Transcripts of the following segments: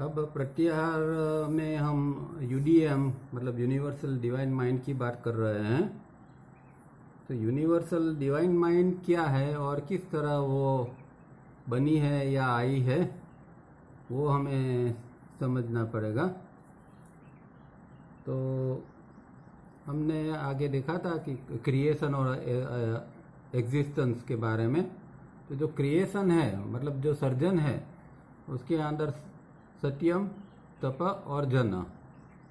अब प्रत्याहार में हम यूडीएम मतलब यूनिवर्सल डिवाइन माइंड की बात कर रहे हैं। तो यूनिवर्सल डिवाइन माइंड क्या है और किस तरह वो बनी है या आई है, वो हमें समझना पड़ेगा। तो हमने आगे देखा था कि क्रिएशन और एग्जिस्टेंस के बारे में। तो जो क्रिएशन है मतलब जो सर्जन है, उसके अंदर सत्यम, तप और जन,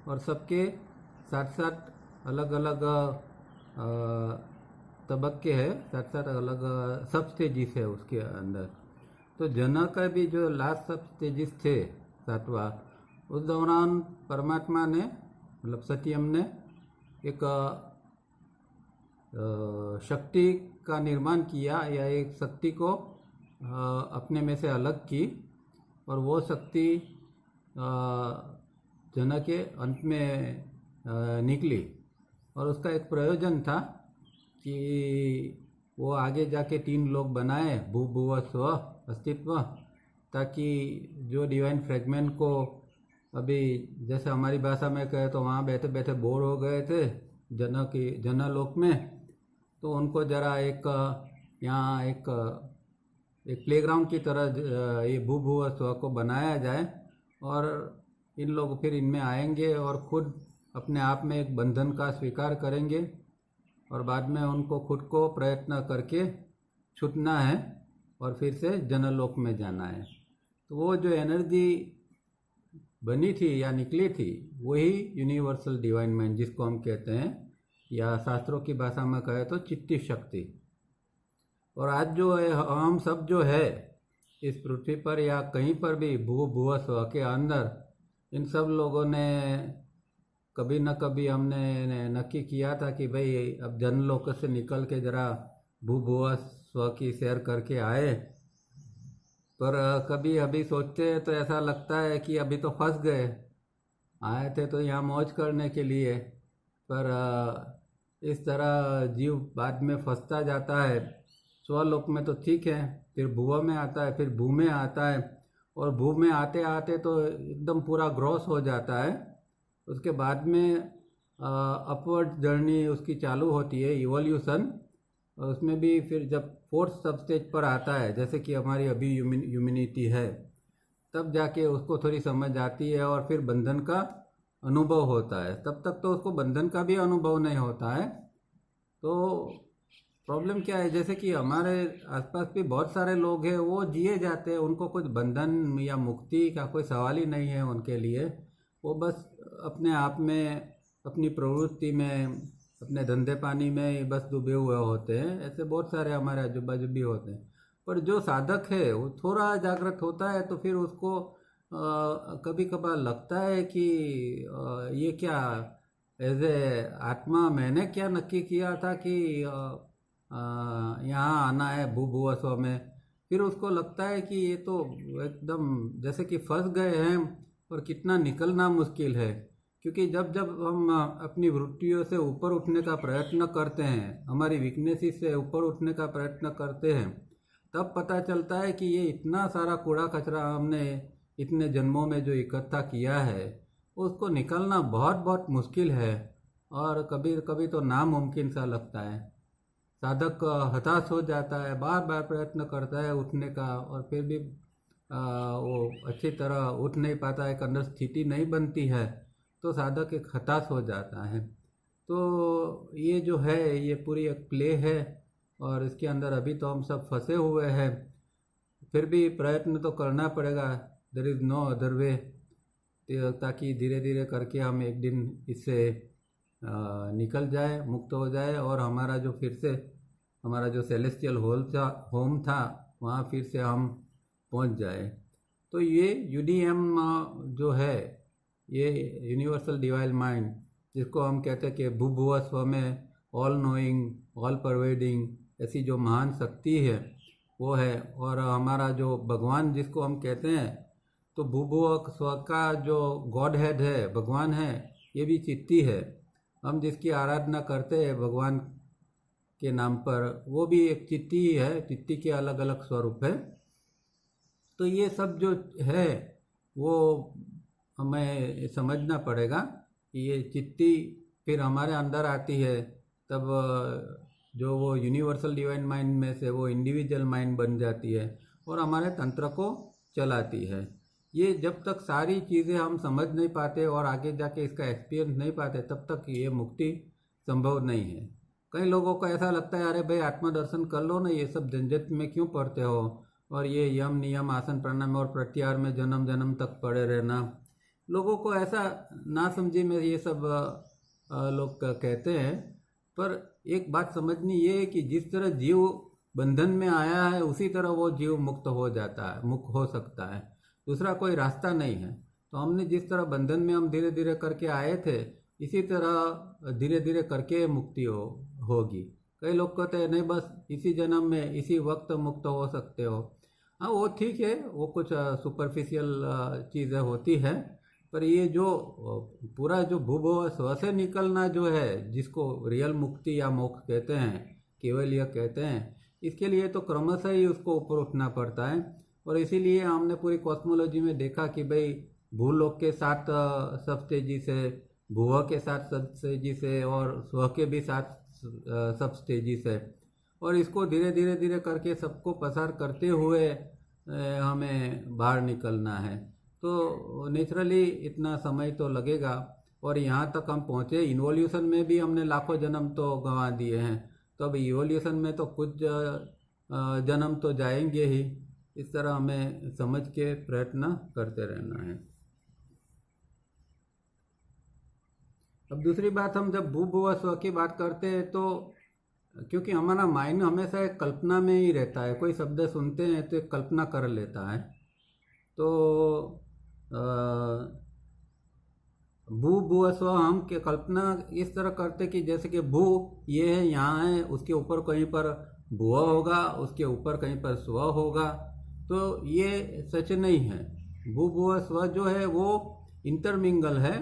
और सबके साथ साथ अलग अलग तबक्के हैं, साथ साथ अलग सब स्टेजिस है उसके अंदर। तो जन का भी जो लास्ट सब स्टेजिस थे, सातवां, उस दौरान परमात्मा ने मतलब सत्यम ने एक शक्ति का निर्माण किया या एक शक्ति को अपने में से अलग की, और वो शक्ति जन के अंत में निकली। और उसका एक प्रयोजन था कि वो आगे जाके 3 लोग बनाए, भू भुव स्व अस्तित्व, ताकि जो डिवाइन फ्रेगमेंट को अभी जैसे हमारी भाषा में कहे तो वहाँ बैठे बैठे बोर हो गए थे जन लोक में, तो उनको जरा एक यहाँ एक प्लेग्राउंड की तरह ये भू भुव स्व को बनाया जाए, और इन लोग फिर इनमें आएंगे और खुद अपने आप में एक बंधन का स्वीकार करेंगे, और बाद में उनको खुद को प्रयत्न करके छूटना है और फिर से जनलोक में जाना है। तो वो जो एनर्जी बनी थी या निकली थी, वही यूनिवर्सल डिवाइन माइंड जिसको हम कहते हैं, या शास्त्रों की भाषा में कहे तो चित्ती शक्ति। और आज जो है हम सब जो है इस पृथ्वी पर या कहीं पर भी भू भुव स्व के अंदर, इन सब लोगों ने कभी न कभी हमने नक्की किया था कि भाई अब जनलोक से निकल के जरा भू भुव स्व की सैर करके आए। पर कभी अभी सोचते हैं तो ऐसा लगता है कि अभी तो फंस गए, आए थे तो यहाँ मौज करने के लिए, पर इस तरह जीव बाद में फंसता जाता है। स्वलोक में तो ठीक है, फिर भुव में आता है, फिर भू में आता है, और भू में आते आते तो एकदम पूरा ग्रॉस हो जाता है। उसके बाद में अपवर्ड जर्नी उसकी चालू होती है, इवोल्यूशन। उसमें भी फिर जब 4th सब स्टेज पर आता है, जैसे कि हमारी अभी ह्यूमैनिटी है, तब जाके उसको थोड़ी समझ आती है और फिर बंधन का अनुभव होता है। तब तक तो उसको बंधन का भी अनुभव नहीं होता है। तो प्रॉब्लम क्या है, जैसे कि हमारे आसपास भी बहुत सारे लोग हैं, वो जिए जाते हैं, उनको कुछ बंधन या मुक्ति का कोई सवाल ही नहीं है उनके लिए। वो बस अपने आप में, अपनी प्रवृत्ति में, अपने धंधे पानी में बस डूबे हुए होते हैं। ऐसे बहुत सारे हमारे आजू बाजू भी होते हैं। पर जो साधक है वो थोड़ा जागृत होता है, तो फिर उसको कभी कभार लगता है कि ये क्या एज ए आत्मा मैंने क्या नक्की किया था कि यहाँ आना है भू भुव स्व में। फिर उसको लगता है कि ये तो एकदम जैसे कि फंस गए हैं, और कितना निकलना मुश्किल है। क्योंकि जब जब हम अपनी वृत्तियों से ऊपर उठने का प्रयत्न करते हैं, हमारी वीकनेसेस से ऊपर उठने का प्रयत्न करते हैं, तब पता चलता है कि ये इतना सारा कूड़ा कचरा हमने इतने जन्मों में जो इकट्ठा किया है, उसको निकलना बहुत बहुत मुश्किल है, और कभी कभी तो नामुमकिन सा लगता है। साधक हताश हो जाता है, बार बार प्रयत्न करता है उठने का, और फिर भी वो अच्छी तरह उठ नहीं पाता, एक अंदर स्थिति नहीं बनती है, तो साधक एक हताश हो जाता है। तो ये जो है ये पूरी एक प्ले है, और इसके अंदर अभी तो हम सब फंसे हुए हैं। फिर भी प्रयत्न तो करना पड़ेगा, there is no other way, ताकि धीरे धीरे करके हम एक दिन इससे निकल जाए, मुक्त हो जाए, और हमारा जो फिर से हमारा जो सेलेस्टियल होम था वहाँ फिर से हम पहुँच जाए। तो ये यूडीएम जो है, ये यूनिवर्सल डिवाइन माइंड, जिसको हम कहते हैं कि भू भुव स्व में ऑल नोइंग, ऑल परवेडिंग ऐसी जो महान शक्ति है वो है। और हमारा जो भगवान जिसको हम कहते हैं, तो भू भुव स्व का जो गॉड हेड है, भगवान है, ये भी चित्ती है। हम जिसकी आराधना करते हैं भगवान के नाम पर, वो भी एक चित्ती ही है, चित्ती के अलग अलग स्वरूप है। तो ये सब जो है वो हमें समझना पड़ेगा कि ये चित्ती फिर हमारे अंदर आती है, तब जो वो यूनिवर्सल डिवाइन माइंड में से वो इंडिविजुअल माइंड बन जाती है और हमारे तंत्र को चलाती है। ये जब तक सारी चीज़ें हम समझ नहीं पाते और आगे जाके इसका एक्सपीरियंस नहीं पाते, तब तक ये मुक्ति संभव नहीं है। कई लोगों को ऐसा लगता है, अरे भाई आत्मदर्शन कर लो ना, ये सब झंझट में क्यों पढ़ते हो, और ये यम नियम आसन प्राणायाम और प्रत्याहार में जन्म जन्म तक पड़े रहना। लोगों को ऐसा ना समझी में ये सब लोग कहते हैं। पर एक बात समझनी ये है कि जिस तरह जीव बंधन में आया है, उसी तरह वो जीव मुक्त हो जाता है, मुक्त हो सकता है। दूसरा कोई रास्ता नहीं है। तो हमने जिस तरह बंधन में हम धीरे धीरे करके आए थे, इसी तरह धीरे धीरे करके मुक्ति होगी। कई लोग कहते हैं नहीं बस इसी जन्म में इसी वक्त मुक्त हो सकते हो। हाँ, वो ठीक है, वो कुछ सुपरफिशियल चीज़ें होती है। पर ये जो पूरा जो भूभुव स्व से निकलना जो है, जिसको रियल मुक्ति या मोक्ष कहते हैं, केवल कहते हैं, इसके लिए तो क्रमशः ही उसको ऊपर उठना पड़ता है। और इसीलिए हमने पूरी कॉस्मोलॉजी में देखा कि भाई भूलोक के साथ सब तेजी से, भूव के साथ सब तेजी से, और स्व के भी साथ सब तेजी से, और इसको धीरे धीरे धीरे करके सबको पसार करते हुए हमें बाहर निकलना है। तो नेचुरली इतना समय तो लगेगा, और यहाँ तक हम पहुँचे। इवोल्यूशन में भी हमने लाखों जन्म तो गंवा दिए हैं, तो अब इवोल्यूशन में तो कुछ जन्म तो जाएंगे ही। इस तरह हमें समझ के प्रयत्न करते रहना है। अब दूसरी बात, हम जब भूभुव स्व की बात करते हैं तो क्योंकि हमारा माइंड हमेशा एक कल्पना में ही रहता है, कोई शब्द सुनते हैं तो एक कल्पना कर लेता है। तो भू भुव स्व हम के कल्पना इस तरह करते कि जैसे कि भू ये है, यहाँ है, उसके ऊपर कहीं पर भुव होगा, उसके ऊपर कहीं पर स्व होगा। तो ये सच नहीं है। भू भुव स्व जो है वो इंटरमिंगल है,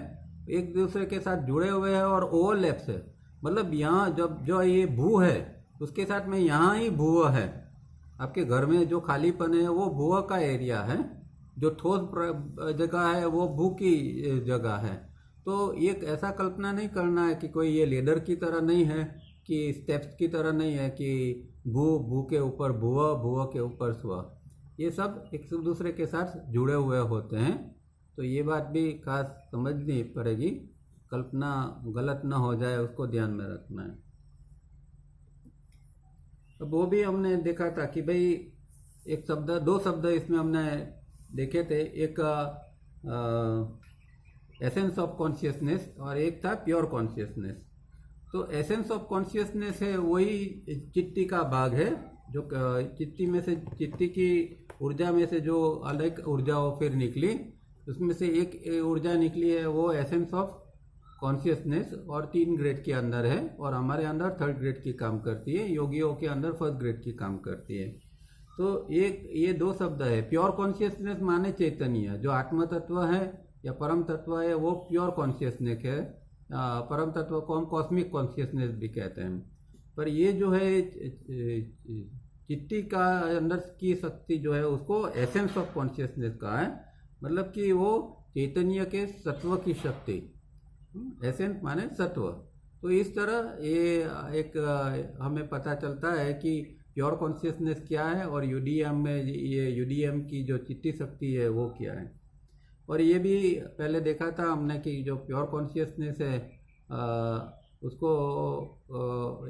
एक दूसरे के साथ जुड़े हुए हैं और ओवरलैप्स है। मतलब यहाँ जब जो ये भू है उसके साथ में यहाँ ही भूव है। आपके घर में जो खालीपन है वो भूव का एरिया है, जो ठोस जगह है वो भू की जगह है। तो ये ऐसा कल्पना नहीं करना है कि कोई ये लेडर की तरह नहीं है, कि स्टेप्स की तरह नहीं है कि भू के ऊपर भूव, भूव के ऊपर स्व। ये सब एक दूसरे के साथ जुड़े हुए होते हैं। तो ये बात भी खास समझनी पड़ेगी, कल्पना गलत ना हो जाए, उसको ध्यान में रखना है। अब वो भी हमने देखा था कि भाई एक शब्द, दो शब्द इसमें हमने देखे थे, एक एसेंस ऑफ कॉन्शियसनेस और एक था प्योर कॉन्शियसनेस। तो एसेंस ऑफ कॉन्शियसनेस है वही चित्ती का भाग है, जो चित्ती में से, चित्ती की ऊर्जा में से जो अलग ऊर्जा हो फिर निकली, उसमें से एक ऊर्जा निकली है वो एसेंस ऑफ कॉन्शियसनेस, और 3 ग्रेड के अंदर है, और हमारे अंदर 3rd ग्रेड की काम करती है, योगियों के अंदर 1st ग्रेड की काम करती है। तो एक ये दो शब्द है। प्योर कॉन्शियसनेस माने चैतन्य, जो आत्म तत्व है या परम तत्व है, वो प्योर कॉन्शियसनेस है। परम तत्व को हम कॉस्मिक कॉन्शियसनेस भी कहते हैं। पर ये जो है चित्ती का अंदर की शक्ति जो है उसको एसेंस ऑफ कॉन्शियसनेस का है, मतलब कि वो चैतन्य के सत्व की शक्ति, एसेंस माने सत्व। तो इस तरह ये एक हमें पता चलता है कि प्योर कॉन्शियसनेस क्या है, और यूडीएम में ये यूडीएम की जो चित्ती शक्ति है वो क्या है। और ये भी पहले देखा था हमने कि जो प्योर कॉन्शियसनेस है उसको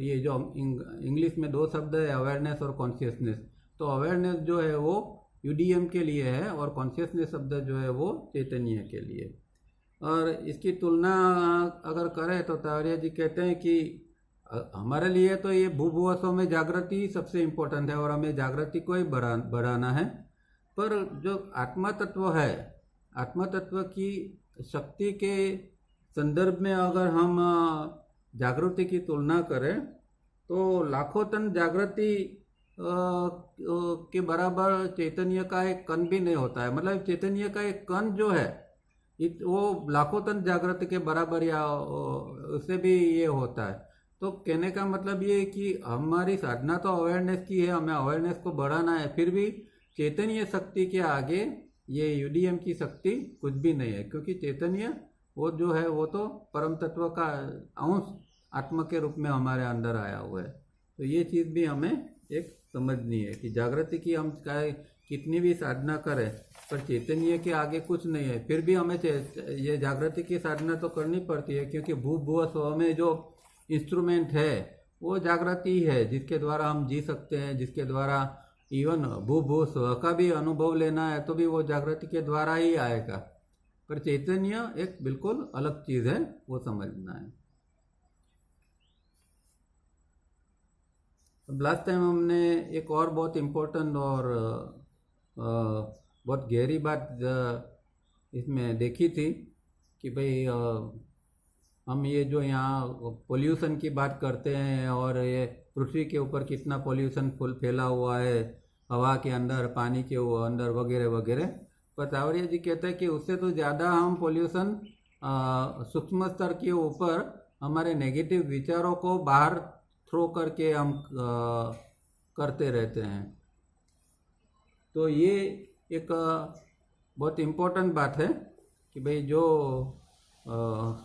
ये जो इंग्लिश में 2 शब्द है, अवेयरनेस और कॉन्शियसनेस। तो अवेयरनेस जो है वो यूडीएम के लिए है, और कॉन्शियसनेस शब्द जो है वो चैतन्य के लिए। और इसकी तुलना अगर करें तो तारिया जी कहते हैं कि हमारे लिए तो ये भूभुवस्व में जागृति ही सबसे इम्पोर्टेंट है, और हमें जागृति को ही बढ़ाना है। पर जो आत्मा तत्व है, आत्मा तत्व की शक्ति के संदर्भ में अगर हम जागृति की तुलना करें तो लाखों टन जागृति के बराबर चैतन्य का एक कण भी नहीं होता है। मतलब चैतन्य का एक कण जो है वो लाखों टन जागृति के बराबर या उससे भी ये होता है। तो कहने का मतलब ये है कि हमारी साधना तो अवेयरनेस की है, हमें अवेयरनेस को बढ़ाना है, फिर भी चैतन्य शक्ति के आगे ये यूडीएम की शक्ति कुछ भी नहीं है, क्योंकि चैतन्य वो जो है वो तो परम तत्व का अंश आत्मा के रूप में हमारे अंदर आया हुआ है। तो ये चीज़ भी हमें एक समझनी है कि जागृति की हम कितनी भी साधना करें पर चैतन्य के आगे कुछ नहीं है। फिर भी हमें ये जागृति की साधना तो करनी पड़ती है, क्योंकि भू भुव स्व में जो इंस्ट्रूमेंट है वो जागृति ही है, जिसके द्वारा हम जी सकते हैं, जिसके द्वारा इवन भू भुव स्व का भी अनुभव लेना है तो भी वो जागृति के द्वारा ही आएगा। पर चैतन्य एक बिल्कुल अलग चीज़ है, वो समझना है। लास्ट टाइम हमने एक और बहुत इम्पोर्टेंट और बहुत गहरी बात इसमें देखी थी कि भाई हम ये जो यहाँ पोल्यूशन की बात करते हैं और ये पृथ्वी के ऊपर कितना पोल्यूशन फैला हुआ है, हवा के अंदर, पानी के अंदर वगैरह वगैरह। पर तावड़िया जी कहते हैं कि उससे तो ज़्यादा हम पोल्यूशन सूक्ष्म स्तर के ऊपर हमारे नेगेटिव विचारों को बाहर थ्रो करके हम करते रहते हैं। तो ये एक बहुत इम्पोर्टेंट बात है कि भाई जो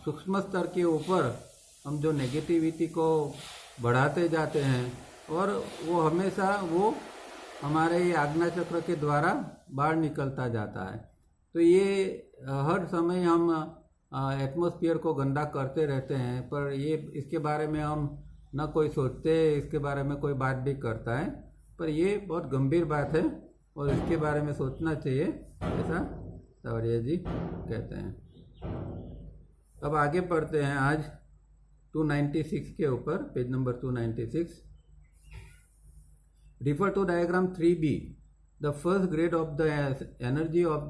सूक्ष्म स्तर के ऊपर हम जो नेगेटिविटी को बढ़ाते जाते हैं और वो हमेशा वो हमारे आज्ञा चक्र के द्वारा बाहर निकलता जाता है। तो ये हर समय हम एटमॉस्फेयर को गंदा करते रहते हैं, पर ये इसके बारे में हम ना कोई सोचते, इसके बारे में कोई बात भी करता है, पर ये बहुत गंभीर बात है और इसके बारे में सोचना चाहिए, ऐसा तावड़िया जी कहते हैं। अब आगे पढ़ते हैं आज 296 के ऊपर, page number 296। Refer to diagram 3b. The first grade of the energy of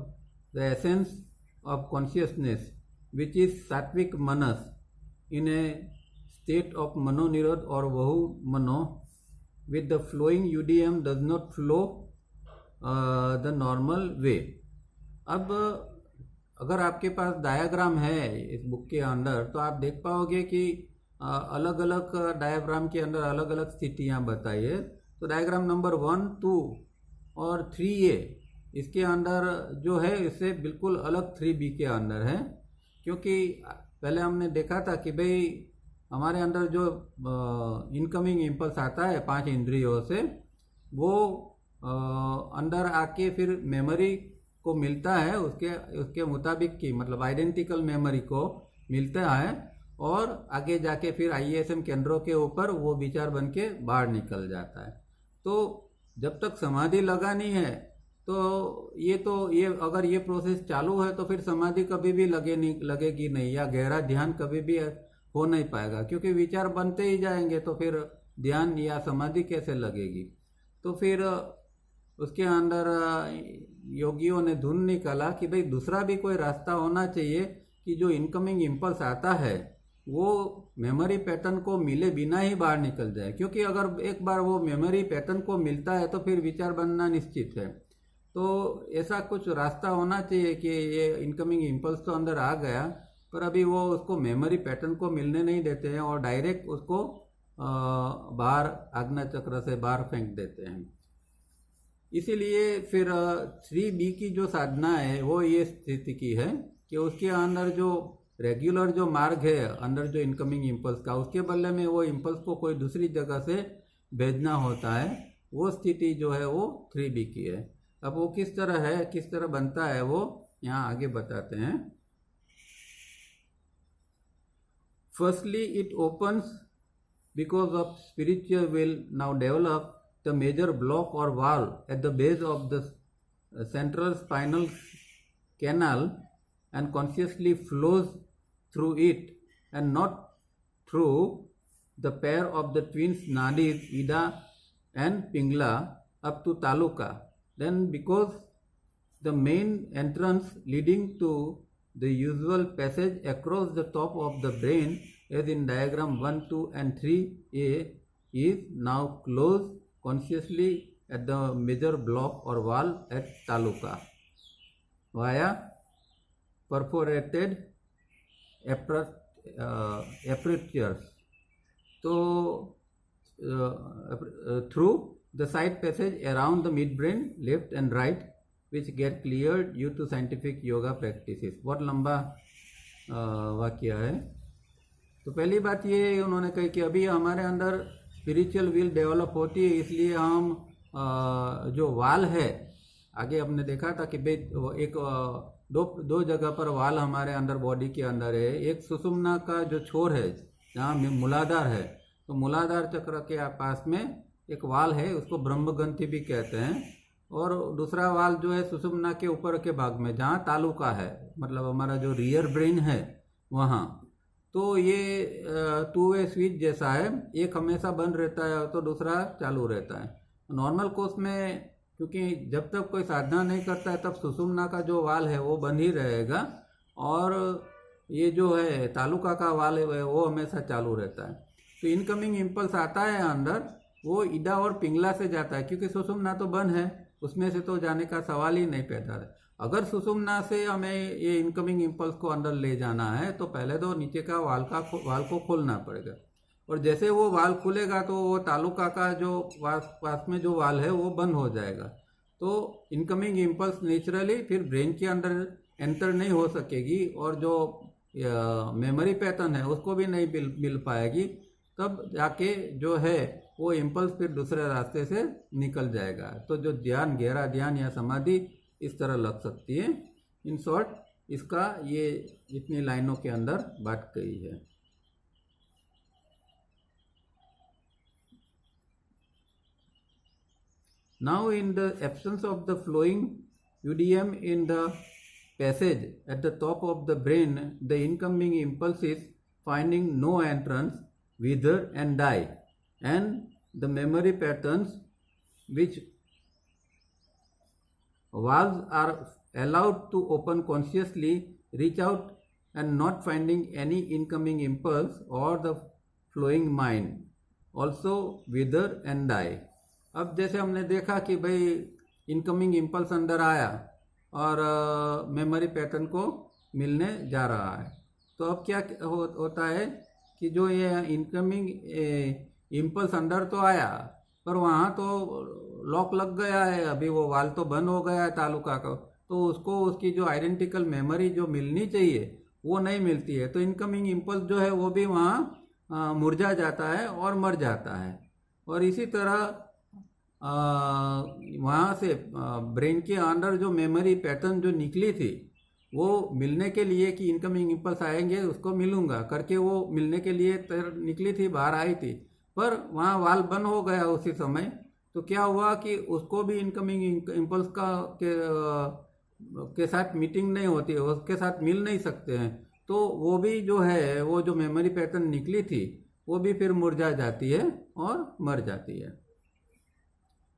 the essence of consciousness, which is sattvic manas, in a state of mano nirodh or vahu mano, with the flowing UDM does not flow the normal way. अब अगर आपके पास diagram है इस book के अंदर तो आप देख पाओगे कि अलग अलग डायग्राम के अंदर अलग अलग स्थितियाँ बताई है। तो डायग्राम नंबर 1, 2 और 3A इसके अंदर जो है इससे बिल्कुल अलग 3B के अंदर है, क्योंकि पहले हमने देखा था कि भाई हमारे अंदर जो इनकमिंग इम्पल्स आता है 5 इंद्रियों से, वो अंदर आके फिर मेमोरी को मिलता है, उसके मुताबिक की मतलब आइडेंटिकल मेमोरी को मिलता है और आगे जाके फिर ISM केंद्रों के ऊपर वो विचार बन के बाहर निकल जाता है। तो जब तक समाधि लगानी है तो ये अगर ये प्रोसेस चालू है तो फिर समाधि कभी भी लगेगी नहीं, या गहरा ध्यान कभी भी हो नहीं पाएगा, क्योंकि विचार बनते ही जाएंगे तो फिर ध्यान या समाधि कैसे लगेगी। तो फिर उसके अंदर योगियों ने ढूंढ निकाला कि भाई दूसरा भी कोई रास्ता होना चाहिए कि जो इनकमिंग इम्पल्स आता है वो मेमोरी पैटर्न को मिले बिना ही बाहर निकल जाए, क्योंकि अगर एक बार वो मेमोरी पैटर्न को मिलता है तो फिर विचार बनना निश्चित है। तो ऐसा कुछ रास्ता होना चाहिए कि ये इनकमिंग इम्पल्स तो अंदर आ गया पर अभी वो उसको मेमोरी पैटर्न को मिलने नहीं देते हैं और डायरेक्ट उसको बाहर आज्ञा चक्र से बाहर फेंक देते हैं। इसीलिए फिर 3B की जो साधना है वो ये स्थिति की है कि उसके अंदर जो रेगुलर जो मार्ग है अंदर जो इनकमिंग इम्पल्स का, उसके बदले में वो इम्पल्स को कोई दूसरी जगह से भेजना होता है, वो स्थिति जो है वो 3B की है। अब वो किस तरह है, किस तरह बनता है, वो यहाँ आगे बताते हैं। Firstly it opens because of spiritual will now develop the major block or wall at the base of the central spinal canal and consciously flows through it and not through the pair of the twins nadis Ida and Pingla up to Taluka. Then because the main entrance leading to the usual passage across the top of the brain as in diagram 1, 2 and 3A is now closed consciously at the major block or wall at Taluka via perforated apertures. So through the side passage around the midbrain, left and right, which get cleared due to scientific yoga practices। बहुत लंबा वाक्य है। तो पहली बात ये उन्होंने कही कि अभी हमारे अंदर स्पिरिचुअल विल डेवलप होती है, इसलिए हम जो वाल है, आगे हमने देखा था कि एक दो जगह पर वाल हमारे अंदर बॉडी के अंदर है। एक सुषुम्ना का जो छोर है जहाँ मूलाधार है, तो मूलाधार चक्र के पास में एक वाल है, उसको ब्रह्मग्रंथि भी कहते हैं। और दूसरा वाल जो है सुषुम्ना के ऊपर के भाग में जहाँ तालुका है, मतलब हमारा जो रियर ब्रेन है वहाँ। तो ये टू वे स्विच जैसा है, एक हमेशा बंद रहता है तो दूसरा चालू रहता है। नॉर्मल कोर्स में क्योंकि जब तक कोई साधना नहीं करता है तब सुषुम्ना का जो वाल है वो बंद ही रहेगा, और ये जो है तालुका का वाल है वो हमेशा चालू रहता है। तो इनकमिंग इम्पल्स आता है अंदर, वो ईडा और पिंगला से जाता है, क्योंकि सुषुम्ना तो बंद है, उसमें से तो जाने का सवाल ही नहीं पैदा है। अगर सुषुम्ना से हमें ये इनकमिंग इम्पल्स को अंदर ले जाना है तो पहले तो नीचे का वाल को खोलना पड़ेगा, और जैसे वो वाल खुलेगा तो वो तालुका का जो पास में जो वाल है वो बंद हो जाएगा। तो इनकमिंग इम्पल्स नेचुरली फिर ब्रेन के अंदर एंटर नहीं हो सकेगी, और जो मेमोरी पैटर्न है उसको भी नहीं मिल पाएगी। तब जाके जो है वो इम्पल्स फिर दूसरे रास्ते से निकल जाएगा। तो जो ध्यान, गहरा ध्यान या समाधि इस तरह लग सकती है। इन शॉर्ट इसका ये इतनी लाइनों के अंदर बात कही है। Now in the absence of the flowing UDM in the passage at the top of the brain, the incoming impulse is finding no entrance, wither and die, and the memory patterns which valves are allowed to open consciously reach out and not finding any incoming impulse, or the flowing mind also wither and die। अब जैसे हमने देखा कि भाई incoming impulse अंदर आया और memory pattern को मिलने जा रहा है, तो अब क्या होता है कि जो ये इनकमिंग इम्पल्स अंदर तो आया पर वहाँ तो लॉक लग गया है, अभी वो वाल तो बंद हो गया है तालुका का, तो उसको उसकी जो आइडेंटिकल मेमोरी जो मिलनी चाहिए वो नहीं मिलती है। तो इनकमिंग इम्पल्स जो है वो भी वहाँ मुरझा जाता है और मर जाता है। और इसी तरह वहाँ से ब्रेन के अंदर जो मेमोरी पैटर्न जो निकली थी वो मिलने के लिए कि इनकमिंग इम्पल्स आएंगे उसको मिलूंगा करके वो मिलने के लिए निकली थी, बाहर आई थी, पर वहाँ वाल बंद हो गया उसी समय। तो क्या हुआ कि उसको भी इनकमिंग इम्पल्स के साथ मीटिंग नहीं होती है, उसके साथ मिल नहीं सकते हैं, तो वो भी जो है वो जो मेमोरी पैटर्न निकली थी वो भी फिर मुरझा जाती है और मर जाती है।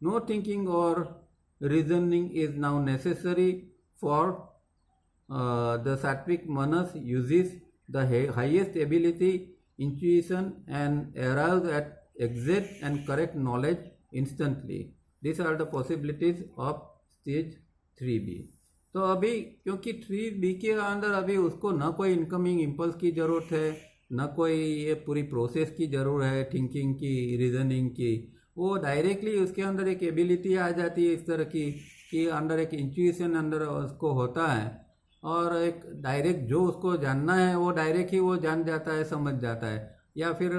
No thinking or reasoning is now necessary for the sattvic manas uses the highest ability, intuition, and arrives at exact and correct knowledge instantly। These are the possibilities of stage 3B। तो अभी क्योंकि 3B के अंदर अभी उसको न कोई incoming impulse की ज़रूरत है, न कोई ये पूरी प्रोसेस की ज़रूरत है, थिंकिंग की, रीजनिंग की, वो डायरेक्टली उसके अंदर एक एबिलिटी आ जाती है इस तरह की कि अंदर एक इंट्यूशन अंदर उसको होता है, और एक डायरेक्ट जो उसको जानना है वो डायरेक्ट ही वो जान जाता है, समझ जाता है, या फिर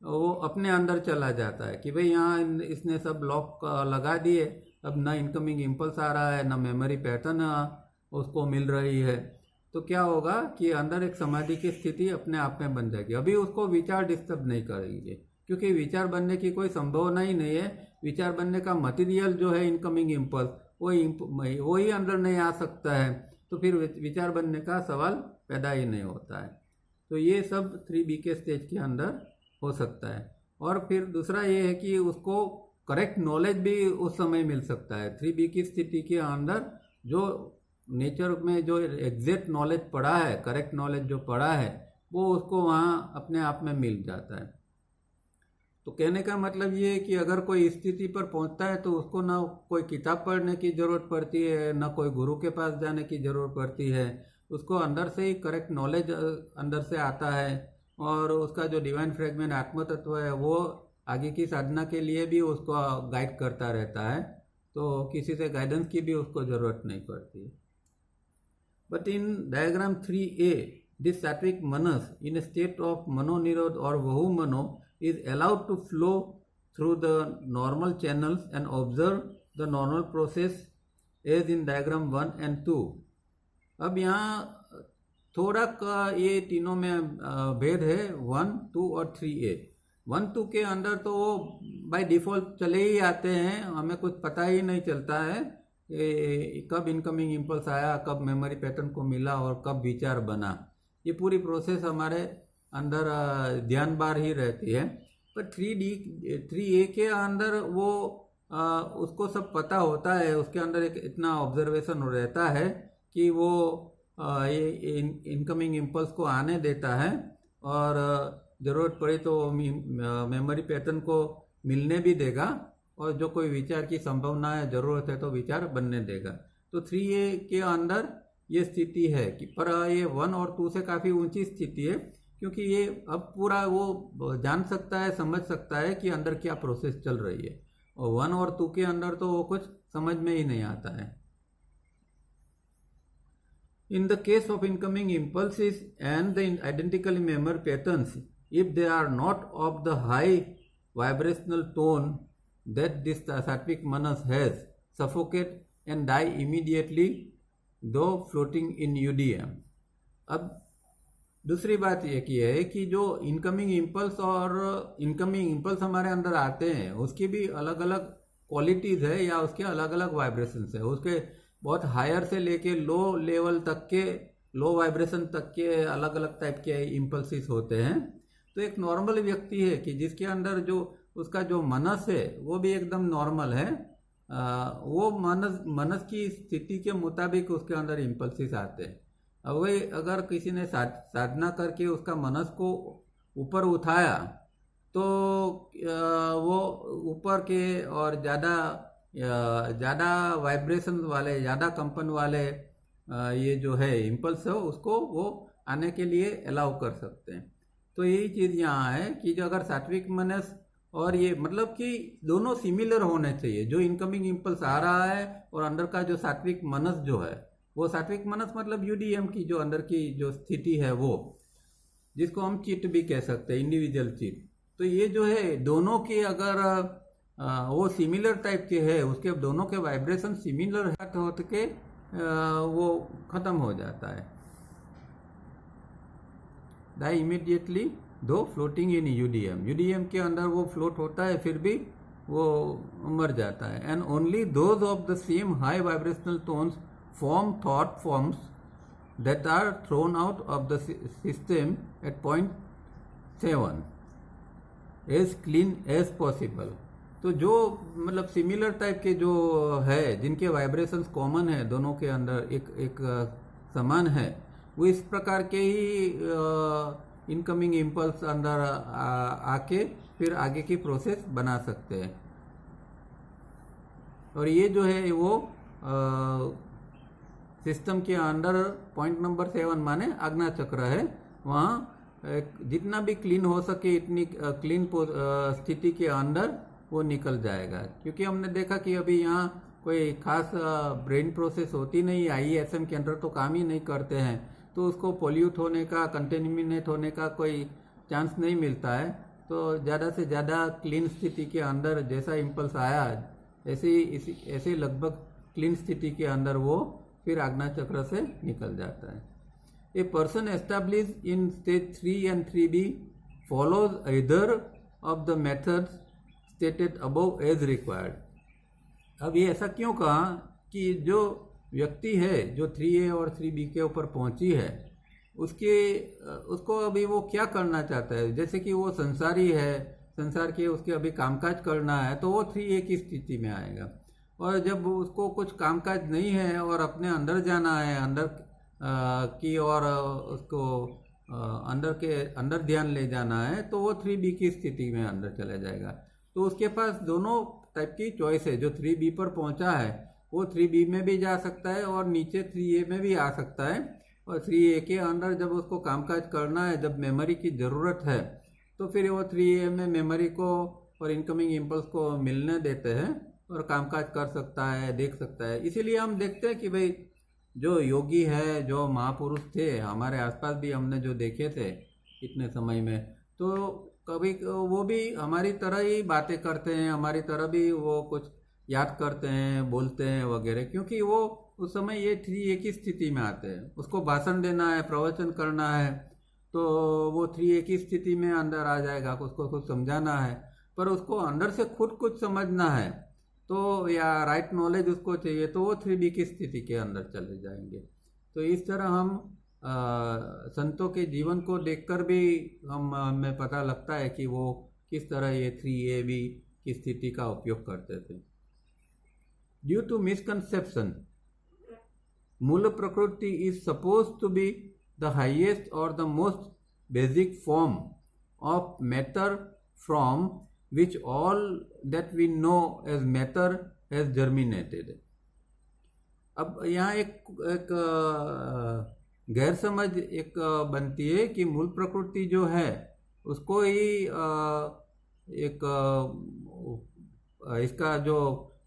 वो अपने अंदर चला जाता है कि भाई यहाँ इसने सब लॉक लगा दिए, अब ना इनकमिंग इम्पल्स आ रहा है, ना मेमोरी पैटर्न उसको मिल रही है। तो क्या होगा कि अंदर एक समाधि की स्थिति अपने आप में बन जाएगी। अभी उसको विचार डिस्टर्ब नहीं करेंगे, क्योंकि विचार बनने की कोई संभावना ही नहीं है। विचार बनने का मटेरियल जो है इनकमिंग इम्पल्स वो ही अंदर नहीं आ सकता है, तो फिर विचार बनने का सवाल पैदा ही नहीं होता है। तो ये सब 3B के स्टेज के अंदर हो सकता है। और फिर दूसरा ये है कि उसको करेक्ट नॉलेज भी उस समय मिल सकता है। 3B की स्थिति के अंदर जो नेचर में जो एग्जैक्ट नॉलेज पड़ा है, करेक्ट नॉलेज जो पड़ा है, वो उसको वहाँ अपने आप में मिल जाता है। तो कहने का मतलब ये है कि अगर कोई स्थिति पर पहुंचता है तो उसको ना कोई किताब पढ़ने की ज़रूरत पड़ती है, ना कोई गुरु के पास जाने की ज़रूरत पड़ती है, उसको अंदर से ही करेक्ट नॉलेज अंदर से आता है, और उसका जो डिवाइन फ्रेगमेंट आत्म तत्व है वो आगे की साधना के लिए भी उसको गाइड करता रहता है। तो किसी से गाइडेंस की भी उसको ज़रूरत नहीं पड़ती है। But in diagram 3A, this sattvic manas in a state of manonirodh or vahumano is allowed to flow through the normal channels and observe the normal process as in diagram 1 and 2. अब यहाँ थोड़ा का ये तीनों में भेद है 1, 2 और 3A। 1, 2 के अंदर तो वो बाय डिफ़ॉल्ट चले ही आते हैं, हमें कुछ पता ही नहीं चलता है कब इनकमिंग इम्पल्स आया, कब मेमोरी पैटर्न को मिला और कब विचार बना। ये पूरी प्रोसेस हमारे अंदर ध्यान बार ही रहती है। पर 3A के अंदर वो उसको सब पता होता है, उसके अंदर एक इतना ऑब्जर्वेशन रहता है कि वो ये इनकमिंग इम्पल्स को आने देता है और ज़रूरत पड़ी तो मेमोरी पैटर्न को मिलने भी देगा और जो कोई विचार की संभावना है, ज़रूरत है तो विचार बनने देगा। तो 3A के अंदर ये स्थिति है कि पर ये 1 और 2 से काफ़ी ऊंची स्थिति है, क्योंकि ये अब पूरा वो जान सकता है, समझ सकता है कि अंदर क्या प्रोसेस चल रही है। और 1 और 2 के अंदर तो वो कुछ समझ में ही नहीं आता है। In the case of incoming impulses and the identically memory patterns, if they are not of the high vibrational tone that this sattvic manas has, suffocate and die immediately, though floating in UDM. अब दूसरी बात ये की है कि जो incoming impulse और incoming impulse हमारे अंदर आते हैं उसकी भी अलग अलग क्वालिटीज़ है या उसके अलग अलग वाइब्रेशंस है। उसके बहुत हायर से लेके लो लेवल तक के, लो वाइब्रेशन तक के अलग अलग टाइप के इम्पल्सिस होते हैं। तो एक नॉर्मल व्यक्ति है कि जिसके अंदर जो उसका जो मनस है वो भी एकदम नॉर्मल है, वो मनस की स्थिति के मुताबिक उसके अंदर इम्पल्सिस आते हैं। अब वही अगर किसी ने साधना करके उसका मनस को ऊपर उठाया तो वो ऊपर के और ज़्यादा वाइब्रेशन वाले, ज़्यादा कंपन वाले ये जो है इम्पल्स है उसको वो आने के लिए अलाउ कर सकते हैं। तो यही चीज़ यहाँ है कि जो अगर सात्विक मनस और ये मतलब कि दोनों सिमिलर होने चाहिए, जो इनकमिंग इम्पल्स आ रहा है और अंदर का जो सात्विक मनस जो है वो सात्विक मनस मतलब यूडीएम की जो अंदर की जो स्थिति है वो, जिसको हम चित्त भी कह सकते हैं, इंडिविजुअल चित्त। तो ये जो है दोनों की अगर वो सिमिलर टाइप के है, उसके दोनों के वाइब्रेशन सिमिलर होते के वो ख़त्म हो जाता है। डाई इमीडिएटली दो फ्लोटिंग इन यूडीएम के अंदर वो फ्लोट होता है फिर भी वो मर जाता है। And only those of the same high vibrational tones form thought forms that are thrown out of the system at point 7 as clean as possible. तो जो मतलब सिमिलर टाइप के जो है जिनके वाइब्रेशंस कॉमन है दोनों के अंदर एक समान है, वो इस प्रकार के ही इनकमिंग इम्पल्स अंदर आके फिर आगे की प्रोसेस बना सकते हैं। और ये जो है वो सिस्टम के अंदर पॉइंट नंबर 7 माने आज्ञा चक्र है, वहाँ जितना भी क्लीन हो सके इतनी क्लीन स्थिति के अंदर वो निकल जाएगा। क्योंकि हमने देखा कि अभी यहाँ कोई खास ब्रेन प्रोसेस होती नहीं, आईएसएम के अंदर तो काम ही नहीं करते हैं, तो उसको पोल्यूट होने का, कंटेमिनेट होने का कोई चांस नहीं मिलता है। तो ज़्यादा से ज़्यादा क्लीन स्थिति के अंदर जैसा इम्पल्स आया ऐसे लगभग क्लीन स्थिति के अंदर वो फिर आज्ञा चक्र से निकल जाता है। A person establish in stage 3 and 3B follows either of the methods stated above as required. अब ये ऐसा क्यों कहा कि जो व्यक्ति है जो 3A और 3B के ऊपर पहुंची है उसको अभी वो क्या करना चाहता है, जैसे कि वो संसारी है, संसार के उसके अभी कामकाज करना है तो वो 3A की स्थिति में आएगा। और जब उसको कुछ कामकाज नहीं है और अपने अंदर जाना है, अंदर की और उसको अंदर ध्यान ले जाना है तो वो 3B की स्थिति में अंदर चला जाएगा। तो उसके पास दोनों टाइप की चॉइस है। जो 3B पर पहुंचा है वो 3B में भी जा सकता है और नीचे 3A में भी आ सकता है। और 3A के अंदर जब उसको कामकाज करना है, जब मेमोरी की ज़रूरत है, तो फिर वो 3A में मेमोरी को और इनकमिंग इम्पल्स को मिलने देते हैं और कामकाज कर सकता है, देख सकता है। इसीलिए हम देखते हैं कि भाई जो योगी है, जो महापुरुष थे हमारे आसपास भी हमने जो देखे थे इतने समय में, तो कभी वो भी हमारी तरह ही बातें करते हैं, हमारी तरह भी वो कुछ याद करते हैं, बोलते हैं वगैरह, क्योंकि वो उस समय ये थ्री एक ही स्थिति में आते हैं। उसको भाषण देना है, प्रवचन करना है, तो वो थ्री एक ही स्थिति में अंदर आ जाएगा। उसको कुछ समझाना है, पर उसको अंदर से खुद कुछ समझना है तो, या राइट नॉलेज उसको चाहिए, तो वो थ्री बी की स्थिति के अंदर चले जाएंगे। तो इस तरह हम संतों के जीवन को देखकर भी हमें पता लगता है कि वो किस तरह ये थ्री ए बी की स्थिति का उपयोग करते थे। ड्यू टू मिसकंसेप्शन, मूल प्रकृति is suppose to be the highest or the most basic form of matter from which all that we know as matter has germinated। अब यहाँ एक गैर समझ एक बनती है कि मूल प्रकृति जो है उसको ही एक इसका जो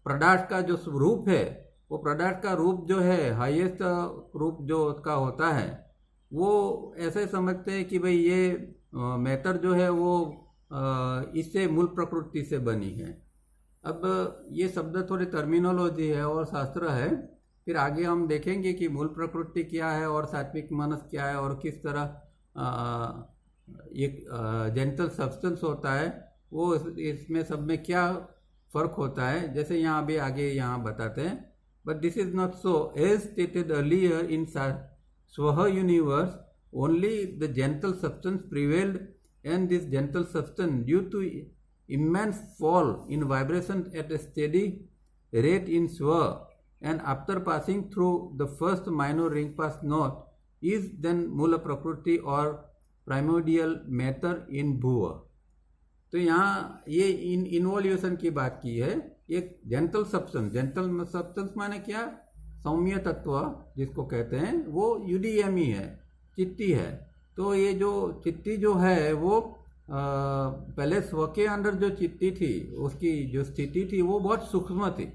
पदार्थ का जो रूप है, वो पदार्थ का रूप जो है, हाईएस्ट रूप जो उसका होता है, वो ऐसे समझते हैं कि भाई ये मैटर जो है वो इससे मूल प्रकृति से बनी है। अब ये शब्द थोड़ी टर्मिनोलॉजी है और शास्त्र है, फिर आगे हम देखेंगे कि मूल प्रकृति क्या है और सात्विक मनस क्या है और किस तरह एक जेंटल सब्सटेंस होता है, वो इसमें सब में क्या फर्क होता है, जैसे यहाँ अभी आगे यहाँ बताते हैं। But this is not so, as stated earlier in Swaha universe, only the gentle substance prevailed, and this gentle substance, due to immense fall in vibration at a steady rate in Swaha, and after passing through the first minor ring pass knot, is then Mula Prakriti or primordial matter in Bhuva। तो यहाँ ये involution की बात की है। एक gentle substance माने क्या, सौम्य तत्व जिसको कहते हैं, वो यूडीएमई है, चित्ती है। तो ये जो चित्ती जो है वो पहले स्व के अंदर जो चित्ती थी, उसकी जो स्थिति थी वो बहुत सूक्ष्म थी,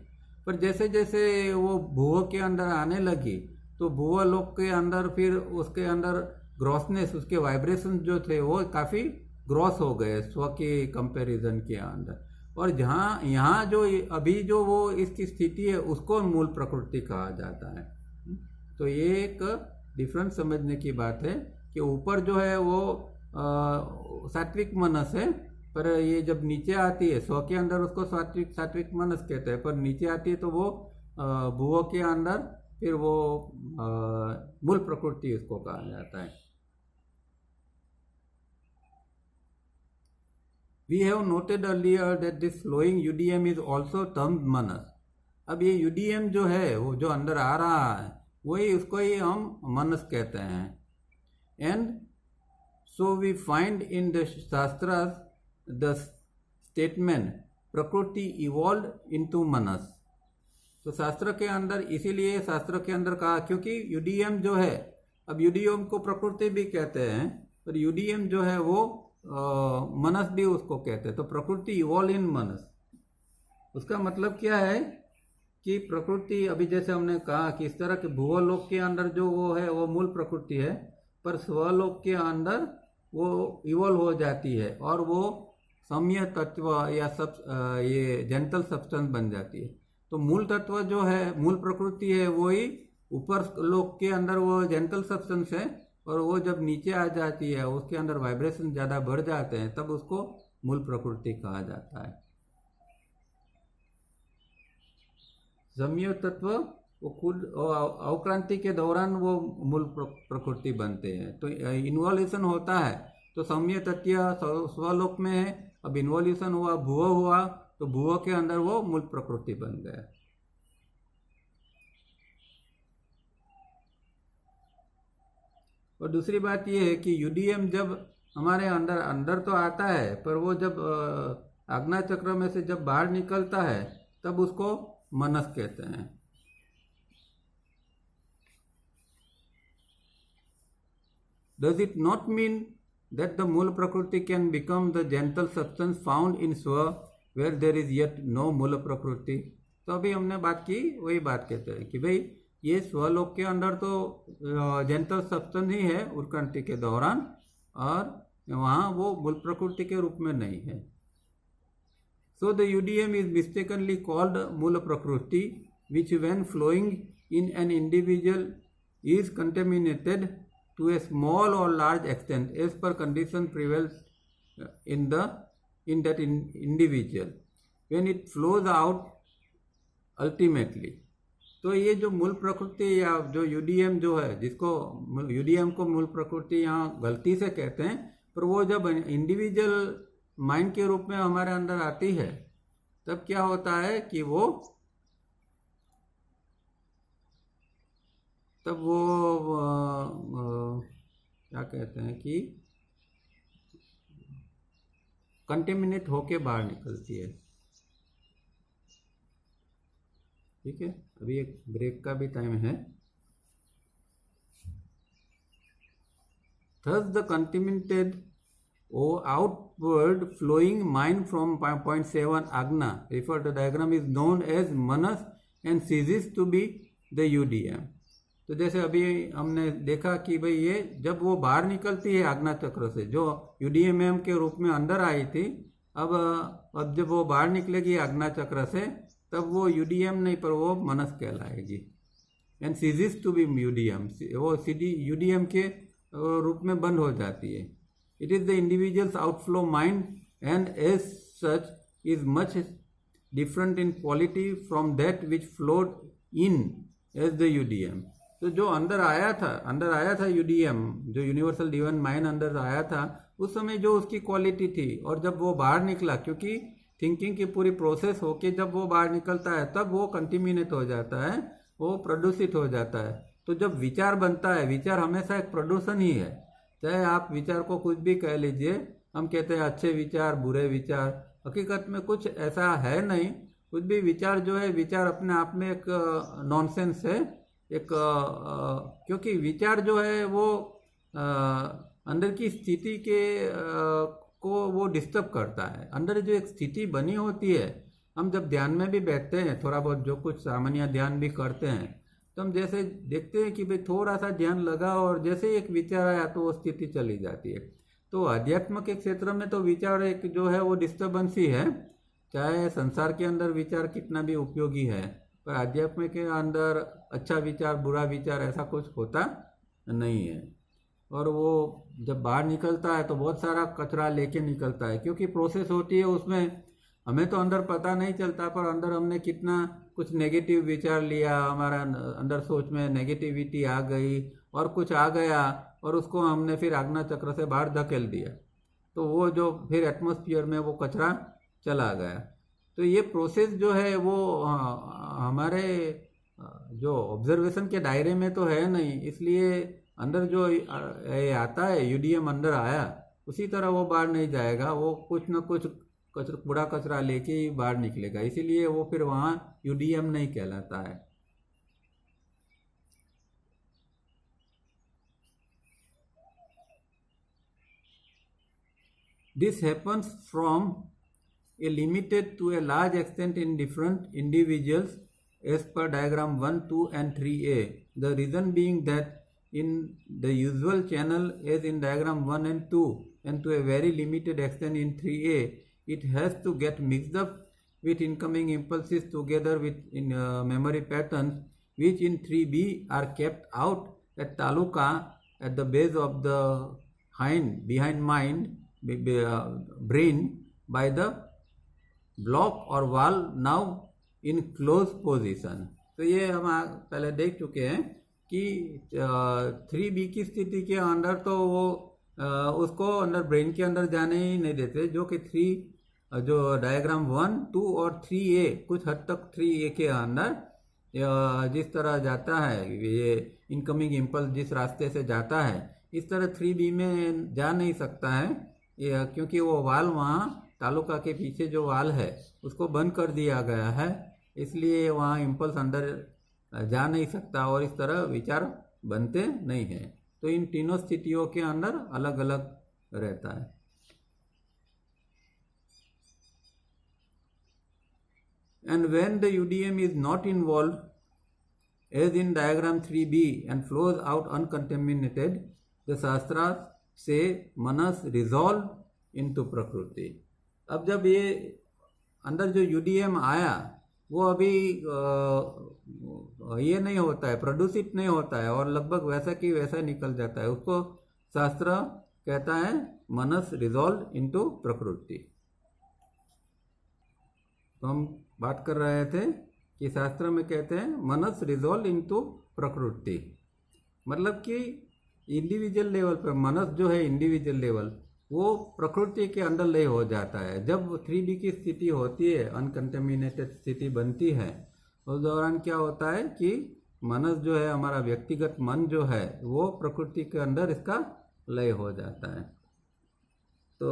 पर जैसे जैसे वो भुव के अंदर आने लगी तो भुव लोक के अंदर फिर उसके अंदर ग्रॉसनेस, उसके वाइब्रेशन जो थे वो काफ़ी ग्रॉस हो गए स्व के कंपैरिजन के अंदर। और जहाँ यहाँ जो अभी जो वो इसकी स्थिति है उसको मूल प्रकृति कहा जाता है। तो ये एक डिफरेंस समझने की बात है कि ऊपर जो है वो सात्विक मनस है, पर ये जब नीचे आती है स्व के अंदर उसको सात्विक मनस कहते हैं, पर नीचे आती है तो वो भुव के अंदर फिर वो मूल प्रकृति उसको कहा जाता है। We have noted earlier that this flowing UDM is also termed manas। अब ये UDM जो है वो जो अंदर आ रहा है वही उसको ही हम मनस कहते हैं। And so we find in the shastras the statement प्रकृति evolved into manas। तो शास्त्र के अंदर, इसीलिए शास्त्र के अंदर कहा, क्योंकि UDM जो है, अब UDM को प्रकृति भी कहते हैं, पर UDM जो है वो मनस भी उसको कहते हैं। तो प्रकृति इवॉल्व इन मनस, उसका मतलब क्या है कि प्रकृति, अभी जैसे हमने कहा कि इस तरह के भुवलोक के अंदर जो वो है वो मूल प्रकृति है, पर स्वलोक के अंदर वो इवॉल्व हो जाती है और वो सम्य तत्व या ये जेंटल सब्सटेंस बन जाती है। तो मूल तत्व जो है, मूल प्रकृति है, वही ऊपर लोक के अंदर वो जेंटल सब्सटेंस है, और वो जब नीचे आ जाती है उसके अंदर वाइब्रेशन ज़्यादा बढ़ जाते हैं, तब उसको मूल प्रकृति कहा जाता है। सम्य तत्व वो खुद अवक्रांति के दौरान वो मूल प्रकृति बनते हैं। तो इन्वोल्यूशन होता है तो सम्य तत्व स्वलोक में है, अब इन्वोल्यूशन हुआ, भुव हुआ, तो भुव के अंदर वो मूल प्रकृति बन गया। और दूसरी बात ये है कि यूडीएम जब हमारे अंदर तो आता है, पर वो जब आज्ञा चक्र में से जब बाहर निकलता है तब उसको मनस कहते हैं। Does it not mean that the Mula Prakriti can become the gentle substance found in Swa where there is yet no Mula Prakriti? तो अभी हमने बात की, वही बात कहते हैं कि भाई ये स्वलोक के अंदर तो जेंटल सब्सटेंस ही है उत्क्रांति के दौरान, और वहाँ वो मूल प्रकृति के रूप में नहीं है. So the UDM is mistakenly called Mula Prakriti, which when flowing in an individual is contaminated to a small or large extent as per condition prevails in that individual when it flows out ultimately. तो ये जो मूल प्रकृति या जो UDM जो है, जिसको यूडीएम को मूल प्रकृति यहाँ गलती से कहते हैं, पर वो जब इंडिविजुअल माइंड के रूप में हमारे अंदर आती है तब क्या होता है कि वो क्या कहते हैं कि कंटेमिनेट होके बाहर निकलती है. ठीक है, अभी एक ब्रेक का भी टाइम है. Thus the contaminated or outward flowing mind from point 7 Agna referred to diagram is known as Manas and ceases to be the UDM. तो जैसे अभी हमने देखा कि भाई ये जब वो बाहर निकलती है आज्ञा चक्र से, जो UDMM के रूप में अंदर आई थी, अब जब वो बाहर निकलेगी आज्ञा चक्र से तब वो UDM नहीं पर वो मनस कहलाएगी. And ceases to be UDM, वो सीधी UDM के रूप में बंद हो जाती है. It is the individual's outflow mind and as such is much different in quality from that which flowed in as the UDM. तो जो अंदर आया था UDM, जो यूनिवर्सल डिवाइन माइंड अंदर आया था, उस समय जो उसकी क्वालिटी थी, और जब वो बाहर निकला, क्योंकि थिंकिंग की पूरी प्रोसेस होके जब वो बाहर निकलता है तब वो कंटिमिनेट हो जाता है, वो प्रदूषित हो जाता है. तो जब विचार बनता है, विचार हमेशा एक प्रदूषण ही है. चाहे आप विचार को कुछ भी कह लीजिए, हम कहते हैं अच्छे विचार, बुरे विचार, हकीकत में कुछ ऐसा है नहीं. कुछ भी विचार जो है, विचार अपने आप में एक नॉनसेंस है, क्योंकि विचार जो है वो अंदर की स्थिति को वो डिस्टर्ब करता है. अंदर जो एक स्थिति बनी होती है, हम जब ध्यान में भी बैठते हैं, थोड़ा बहुत जो कुछ सामान्य ध्यान भी करते हैं, तो हम जैसे देखते हैं कि भाई थोड़ा सा ध्यान लगा और जैसे एक विचार आया तो वो स्थिति चली जाती है. तो अध्यात्म के क्षेत्र में तो विचार एक जो है वो डिस्टर्बेंस ही है. चाहे संसार के अंदर विचार कितना भी उपयोगी है, पर अध्यात्म के अंदर अच्छा विचार, बुरा विचार ऐसा कुछ होता नहीं है. और वो जब बाहर निकलता है तो बहुत सारा कचरा लेके निकलता है, क्योंकि प्रोसेस होती है उसमें. हमें तो अंदर पता नहीं चलता, पर अंदर हमने कितना कुछ नेगेटिव विचार लिया, हमारा अंदर सोच में नेगेटिविटी आ गई और कुछ आ गया, और उसको हमने फिर आज्ञा चक्र से बाहर धकेल दिया, तो वो जो फिर एटमॉस्फेयर में वो कचरा चला गया. तो ये प्रोसेस जो है वो हमारे जो ऑब्जर्वेशन के दायरे में तो है नहीं, इसलिए अंदर जो आता है यूडीएम अंदर आया, उसी तरह वो बाहर नहीं जाएगा. वो कुछ न कुछ कूड़ा कचरा लेके ही बाहर निकलेगा, इसीलिए वो फिर वहाँ यूडीएम नहीं कहलाता है. This happens from a limited to a large extent in different individuals as per diagram 1, 2 and 3a. The reason being that in the usual channel as in diagram 1 and 2 and to a very limited extent in 3a, it has to get mixed up with incoming impulses together with memory patterns, which in 3b are kept out at taluka at the base of the behind mind brain by the block or wall now in close position. तो ये हम पहले देख चुके हैं कि 3b की स्थिति के अंदर तो वो उसको अंदर ब्रेन के अंदर जाने ही नहीं देते, जो कि 3 जो डायग्राम 1, 2 और 3a कुछ हद तक 3a के अंदर जिस तरह जाता है, ये इनकमिंग इम्पल्स जिस रास्ते से जाता है, इस तरह 3b में जा नहीं सकता है, क्योंकि वो वाल वहाँ तालुका के पीछे जो वाल है उसको बंद कर दिया गया है, इसलिए वहाँ इम्पल्स अंदर जा नहीं सकता और इस तरह विचार बनते नहीं हैं. तो इन तीनों स्थितियों के अंदर अलग अलग रहता है. and when the UDM is not involved, as in diagram 3b, and flows out uncontaminated, the Shastras say manas resolved into Prakriti. अब जब ये अंदर जो UDM आया वो अभी ये नहीं होता है, प्रदूषित नहीं होता है और लगभग वैसा कि वैसा निकल जाता है, उसको शास्त्र कहता है मनस रिजॉल्व इनटू प्रकृति। तो हम बात कर रहे थे कि शास्त्र में कहते हैं मनस रिजॉल्व इनटू प्रकृति, मतलब कि इंडिविजुअल लेवल पर मनस जो है इंडिविजुअल लेवल वो प्रकृति के अंदर लय हो जाता है। जब 3D की स्थिति होती है, अनकंटेमिनेटेड स्थिति बनती है, उस दौरान क्या होता है कि मनस जो है हमारा व्यक्तिगत मन जो है वो प्रकृति के अंदर इसका लय हो जाता है। तो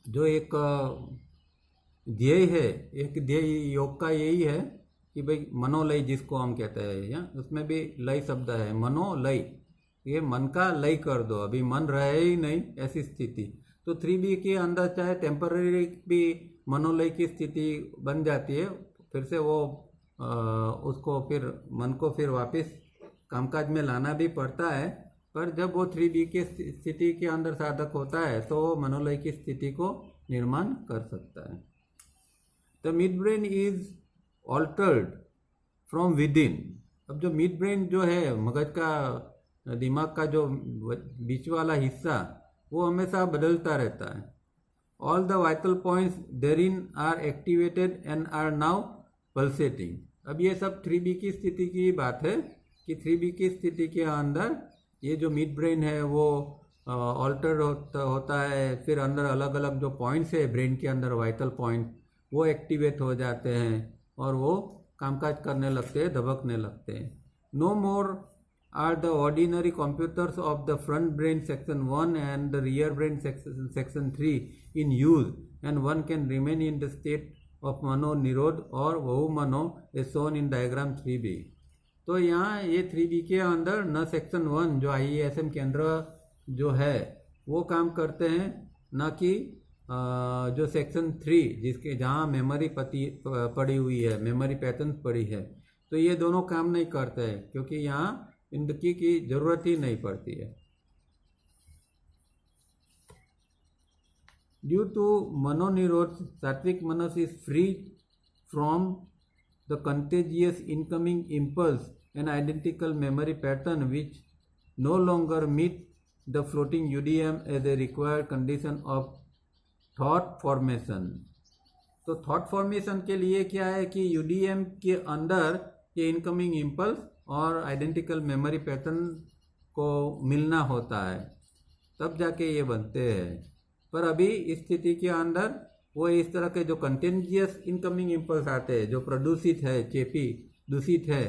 जो एक ध्येय है, एक ध्येय योग का यही है कि भाई मनोलय जिसको हम कहते हैं, उसमें भी लय शब्द है, मनोलय, ये मन का लय कर दो, अभी मन रहे ही नहीं ऐसी स्थिति। तो 3B के अंदर चाहे टेम्पररी भी मनोलय की स्थिति बन जाती है, फिर से वो उसको फिर मन को फिर वापस कामकाज में लाना भी पड़ता है, पर जब वो 3B के स्थिति के अंदर साधक होता है तो वो मनोलय की स्थिति को निर्माण कर सकता है। The mid brain is altered from with in. अब जो मिड ब्रेन जो है, मगज का, दिमाग का जो बीच वाला हिस्सा, वो हमेशा बदलता रहता है। All the vital points therein are activated and are now pulsating. अब ये सब 3B की स्थिति की बात है कि 3B की स्थिति के अंदर ये जो मिड ब्रेन है वो ऑल्टर होता है, फिर अंदर अलग अलग जो पॉइंट्स है ब्रेन के अंदर, वाइटल पॉइंट, वो एक्टिवेट हो जाते हैं और वो कामकाज करने लगते हैं, दबकने लगते हैं। No more are the ordinary computers of the front brain section 1 and the rear brain section 3 in use, and one can remain in the state of mano nirodh or vahu mano as shown in diagram 3b। तो यहाँ ये 3B के अंदर न section 1 जो IESM केंद्र जो है वो काम करते हैं, न कि जो सेक्शन 3 जिसके जहाँ मेमोरी पड़ी हुई है, मेमोरी पैटर्न पड़ी है, तो ये दोनों काम नहीं करते हैं क्योंकि यहाँ इनकी की जरूरत ही नहीं पड़ती है। ड्यू टू मनोनिरोध, सात्विक मनस is free from the contagious incoming impulse and identical memory pattern which no longer meet the floating UDM as a required condition of thought formation. तो थॉट फॉर्मेशन के लिए क्या है कि UDM के अंदर ये इनकमिंग इम्पल्स और आइडेंटिकल मेमोरी पैटर्न को मिलना होता है, तब जाके ये बनते हैं। पर अभी इस स्थिति के अंदर वो इस तरह के जो कंटेंजियस इनकमिंग इम्पल्स आते हैं, जो प्रदूषित है, चेपी दूषित है,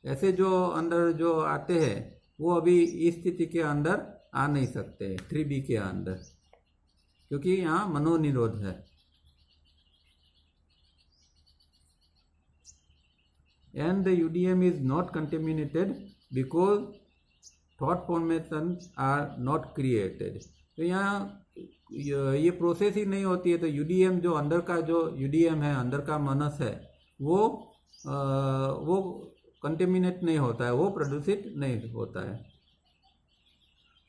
ऐसे जो अंदर जो आते हैं वो अभी इस स्थिति के अंदर आ नहीं सकते 3B के अंदर, क्योंकि यहाँ मनोनिरोध है। And the UDM is not contaminated because thought formations are not created। तो यहाँ ये प्रोसेस ही नहीं होती है, तो UDM जो अंदर का जो UDM है, अंदर का मनस है, वो कंटेमिनेट नहीं होता है, वो प्रदूषित नहीं होता है।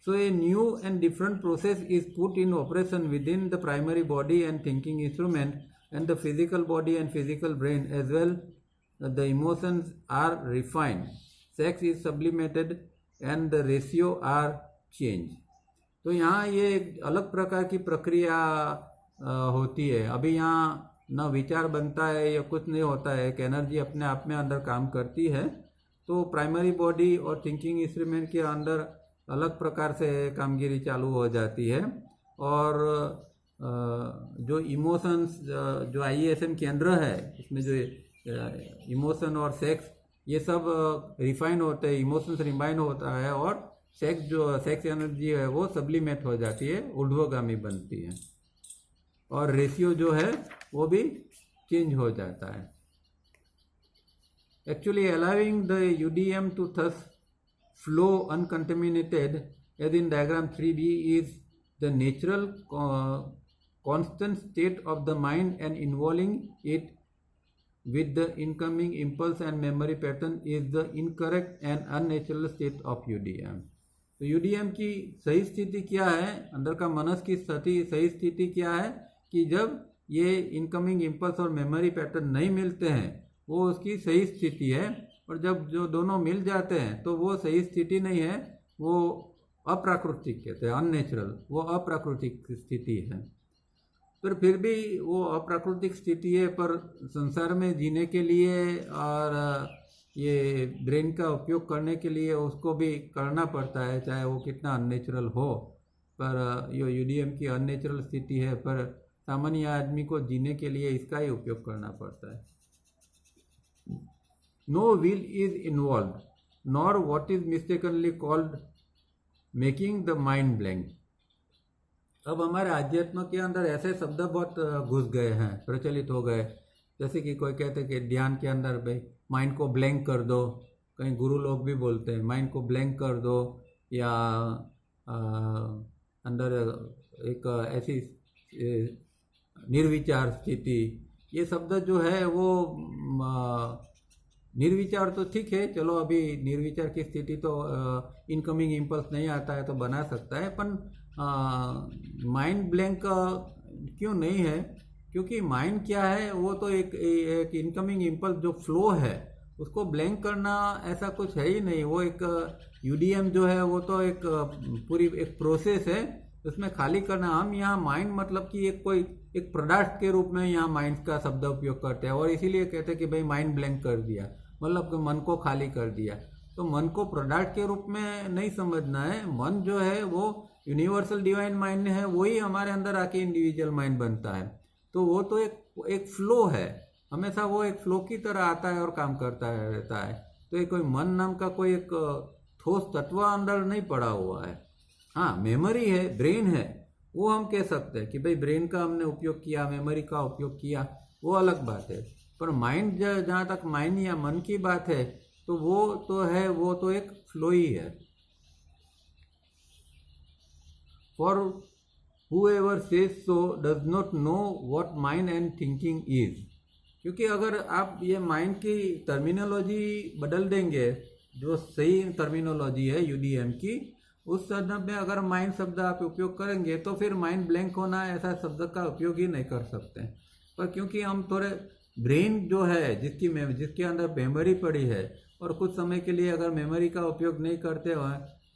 So a new and different process is put in operation within the primary body and thinking instrument, and the physical body and physical brain as well. The emotions are refined, sex is sublimated and the ratio are changed। तो यहाँ ये एक अलग प्रकार की प्रक्रिया होती है। अभी यहाँ न विचार बनता है या कुछ नहीं होता है, एक एनर्जी अपने आप में अंदर काम करती है। तो प्राइमरी बॉडी और थिंकिंग इंस्ट्रूमेंट के अंदर अलग प्रकार से कामगिरी चालू हो जाती है, और जो इमोशंस जो IESM केंद्र है, इसमें जो इमोशन और सेक्स ये सब रिफाइन होते हैं, इमोशंस रिफाइन होता है, और सेक्स जो सेक्स एनर्जी है वो सब्लिमेट हो जाती है, ऊर्ध्वगामी बनती है, और रेशियो जो है वो भी चेंज हो जाता है। Actually allowing the UDM to thus flow uncontaminated as in diagram 3B is the natural constant state of the mind and involving it with the incoming impulse and memory pattern is the incorrect and unnatural state of UDM. तो UDM की सही स्थिति क्या है, अंदर का मनस की सही स्थिति क्या है कि जब ये इनकमिंग इम्पल्स और मेमोरी पैटर्न नहीं मिलते हैं वो उसकी सही स्थिति है, और जब जो दोनों मिल जाते हैं तो वो सही स्थिति नहीं है, वो अप्राकृतिक कहते हैं, अननेचुरल, वो अप्राकृतिक स्थिति है। पर फिर भी वो अप्राकृतिक स्थिति है, पर संसार में जीने के लिए और ये ब्रेन का उपयोग करने के लिए उसको भी करना पड़ता है, चाहे वो कितना अननेचुरल हो। पर ये यूडीएम की अननेचुरल स्थिति है, पर सामान्य आदमी को जीने के लिए इसका ही उपयोग करना पड़ता है। No will is involve nor what is mistakenly called making the mind blank. अब हमारे आध्यात्म के अंदर ऐसे शब्द बहुत घुस गए हैं, प्रचलित हो गए, जैसे कि कोई कहते हैं कि ध्यान के अंदर भाई माइंड को ब्लैंक कर दो, कहीं गुरु लोग भी बोलते हैं माइंड को ब्लैंक कर दो, या अंदर एक ऐसी निर्विचार स्थिति। ये शब्द जो है वो निर्विचार तो ठीक है, चलो अभी निर्विचार की स्थिति तो इनकमिंग इम्पल्स नहीं आता है तो बना सकता है, पर माइंड ब्लैंक क्यों नहीं है? क्योंकि माइंड क्या है, वो तो एक इनकमिंग इम्पल्स जो फ्लो है उसको ब्लैंक करना ऐसा कुछ है ही नहीं। वो एक यूडीएम जो है वो तो एक पूरी एक प्रोसेस है, उसमें खाली करना। हम यहाँ माइंड मतलब कि एक प्रोडक्ट के रूप में यहाँ माइंड का शब्द उपयोग करते हैं, और इसीलिए कहते हैं कि भाई माइंड ब्लैंक कर दिया, मतलब कि मन को खाली कर दिया। तो मन को प्रोडक्ट के रूप में नहीं समझना है। मन जो है वो यूनिवर्सल डिवाइन माइंड है, वही हमारे अंदर आके इंडिविजुअल माइंड बनता है। तो वो तो एक फ्लो है, हमेशा वो एक फ्लो की तरह आता है और काम करता है रहता है। तो ये कोई मन नाम का कोई एक ठोस तत्व अंदर नहीं पड़ा हुआ है। हाँ, मेमोरी है, ब्रेन है, वो हम कह सकते हैं कि भाई ब्रेन का हमने उपयोग किया, मेमोरी का उपयोग किया, वो अलग बात है। पर माइंड, जहाँ तक माइंड या मन की बात है, तो वो तो है, वो तो एक फ्लो ही है। For whoever says so does not know what mind and thinking is। क्योंकि अगर आप ये माइंड की टर्मिनोलॉजी बदल देंगे, जो सही टर्मिनोलॉजी है यूडीएम की, उस शब्द में अगर माइंड शब्द आप उपयोग करेंगे तो फिर माइंड ब्लैंक होना ऐसा शब्द का उपयोग ही नहीं कर सकते। पर क्योंकि हम थोड़े ब्रेन जो है जिसके अंदर मेमोरी पड़ी है, और कुछ समय के लिए अगर मेमोरी का उपयोग नहीं करते हो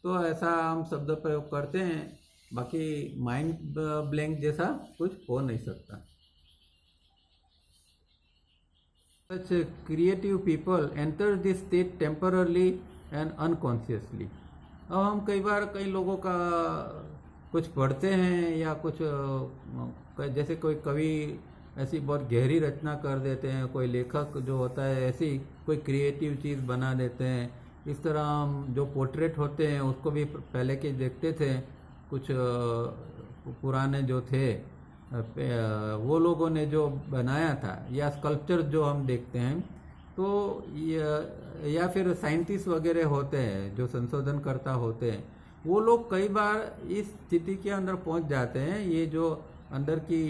तो ऐसा हम शब्द प्रयोग करते हैं, बाकी माइंड ब्लैंक जैसा कुछ हो नहीं सकता। Such creative people enter this state temporarily and unconsciously। अब हम कई बार कई लोगों का कुछ पढ़ते हैं या कुछ जैसे कोई कवि ऐसी बहुत गहरी रचना कर देते हैं, कोई लेखक जो होता है ऐसी कोई क्रिएटिव चीज़ बना देते हैं। इस तरह हम जो पोर्ट्रेट होते हैं उसको भी पहले के देखते थे, कुछ पुराने जो थे वो लोगों ने जो बनाया था, या स्कल्पचर जो हम देखते हैं, तो या फिर साइंटिस्ट वगैरह होते हैं जो संशोधन करता होते हैं, वो लोग कई बार इस स्थिति के अंदर पहुंच जाते हैं। ये जो अंदर की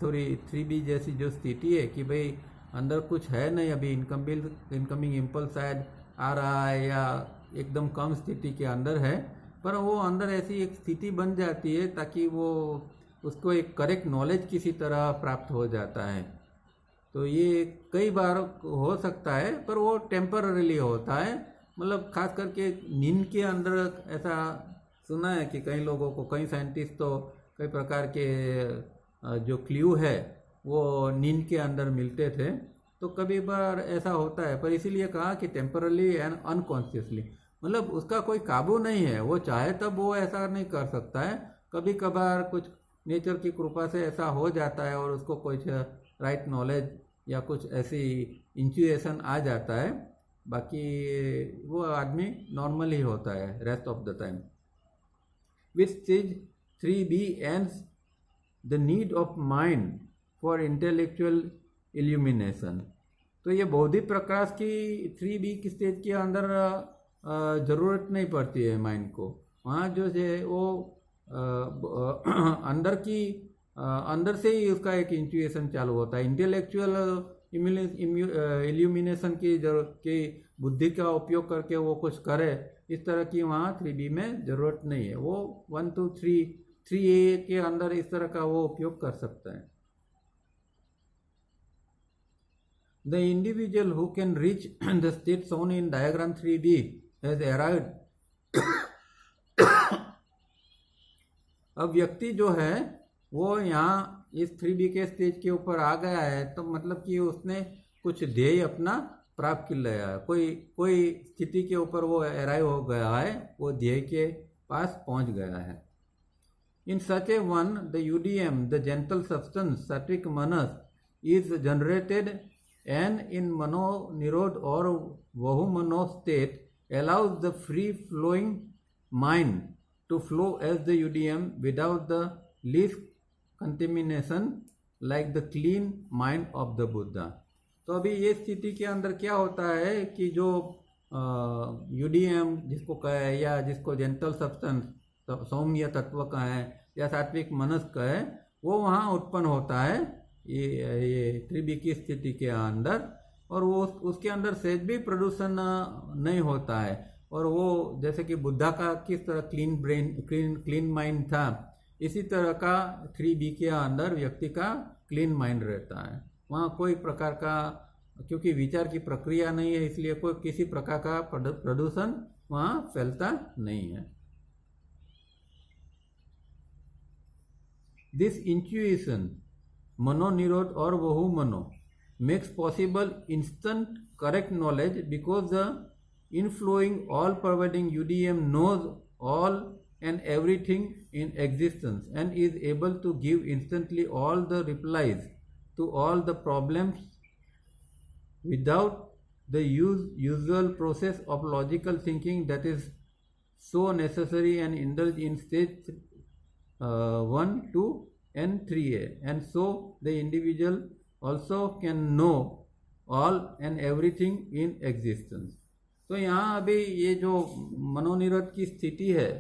थोड़ी 3B जैसी जो स्थिति है कि भाई अंदर कुछ है नहीं, अभी इनकमिंग इम्पल्स शायद आ रहा है या एकदम कम स्थिति के अंदर है, पर वो अंदर ऐसी एक स्थिति बन जाती है ताकि वो उसको एक करेक्ट नॉलेज किसी तरह प्राप्त हो जाता है। तो ये कई बार हो सकता है, पर वो टेम्पररीली होता है। मतलब खास करके नींद के अंदर ऐसा सुना है कि कई लोगों को, कई साइंटिस्ट तो कई प्रकार के जो क्ल्यू है वो नींद के अंदर मिलते थे। तो कभी बार ऐसा होता है, पर इसीलिए कहा कि टेम्परली एंड अनकॉन्शियसली, मतलब उसका कोई काबू नहीं है, वो चाहे तब वो ऐसा नहीं कर सकता है। कभी कभार कुछ नेचर की कृपा से ऐसा हो जाता है और उसको कुछ राइट नॉलेज या कुछ ऐसी इंट्यूएशन आ जाता है, बाकी वो आदमी नॉर्मल ही होता है rest of the time. Which stage 3B ends the need of mind for intellectual illumination. तो ये बौद्धिक प्रकाश की 3B की स्टेज के अंदर ज़रूरत नहीं पड़ती है माइंड को। वहाँ जो है वो अंदर की अंदर से ही उसका एक इंट्यूएशन चालू होता है। इंटेलेक्चुअल इल्यूमिनेशन की जरूरत की बुद्धि का उपयोग करके वो कुछ करे, इस तरह की वहाँ 3B में ज़रूरत नहीं है। वो 1 to 3A के अंदर इस तरह का वो उपयोग कर सकता है। The individual who can reach the state shown in diagram 3D has arrived. अब व्यक्ति जो है वो यहाँ इस 3D के स्टेज के ऊपर आ गया है, तो मतलब कि उसने कुछ ध्येय अपना प्राप्त कर लिया है, कोई स्थिति के ऊपर वो अराइव हो गया है, वो ध्येय के पास पहुंच गया है। In such a one, the UDM, the gentle substance, sattvic manas, is generated and in mano nirod or vahumano state allows the free flowing mind to flow as the UDM without the least contamination like the clean mind of the Buddha। तो अभी ये स्थिति के अंदर क्या होता है कि जो UDM जिसको कहे या जिसको जेंटल सब्सटेंस सौम्य तत्व का है या सात्विक मनस का है, वो वहाँ उत्पन्न होता है ये 3B की स्थिति के अंदर, और वो उसके अंदर सहज भी प्रदूषण नहीं होता है। और वो जैसे कि बुद्धा का किस तरह क्लीन ब्रेन क्लीन माइंड था, इसी तरह का 3B के अंदर व्यक्ति का क्लीन माइंड रहता है। वहाँ कोई प्रकार का, क्योंकि विचार की प्रक्रिया नहीं है, इसलिए कोई किसी प्रकार का प्रदूषण वहाँ फैलता नहीं है। दिस इंट्यूशन मनो निरोध और वहु मनो makes possible instant correct knowledge because the inflowing all pervading UDM knows all and everything in existence and is able to give instantly all the replies to all the problems without the usual process of logical thinking that is so necessary and indulged in stage 1, 2 and 3A, and so the individual also can know all and everything in existence। तो यहाँ अभी ये जो मनोनिरोध की स्थिति है,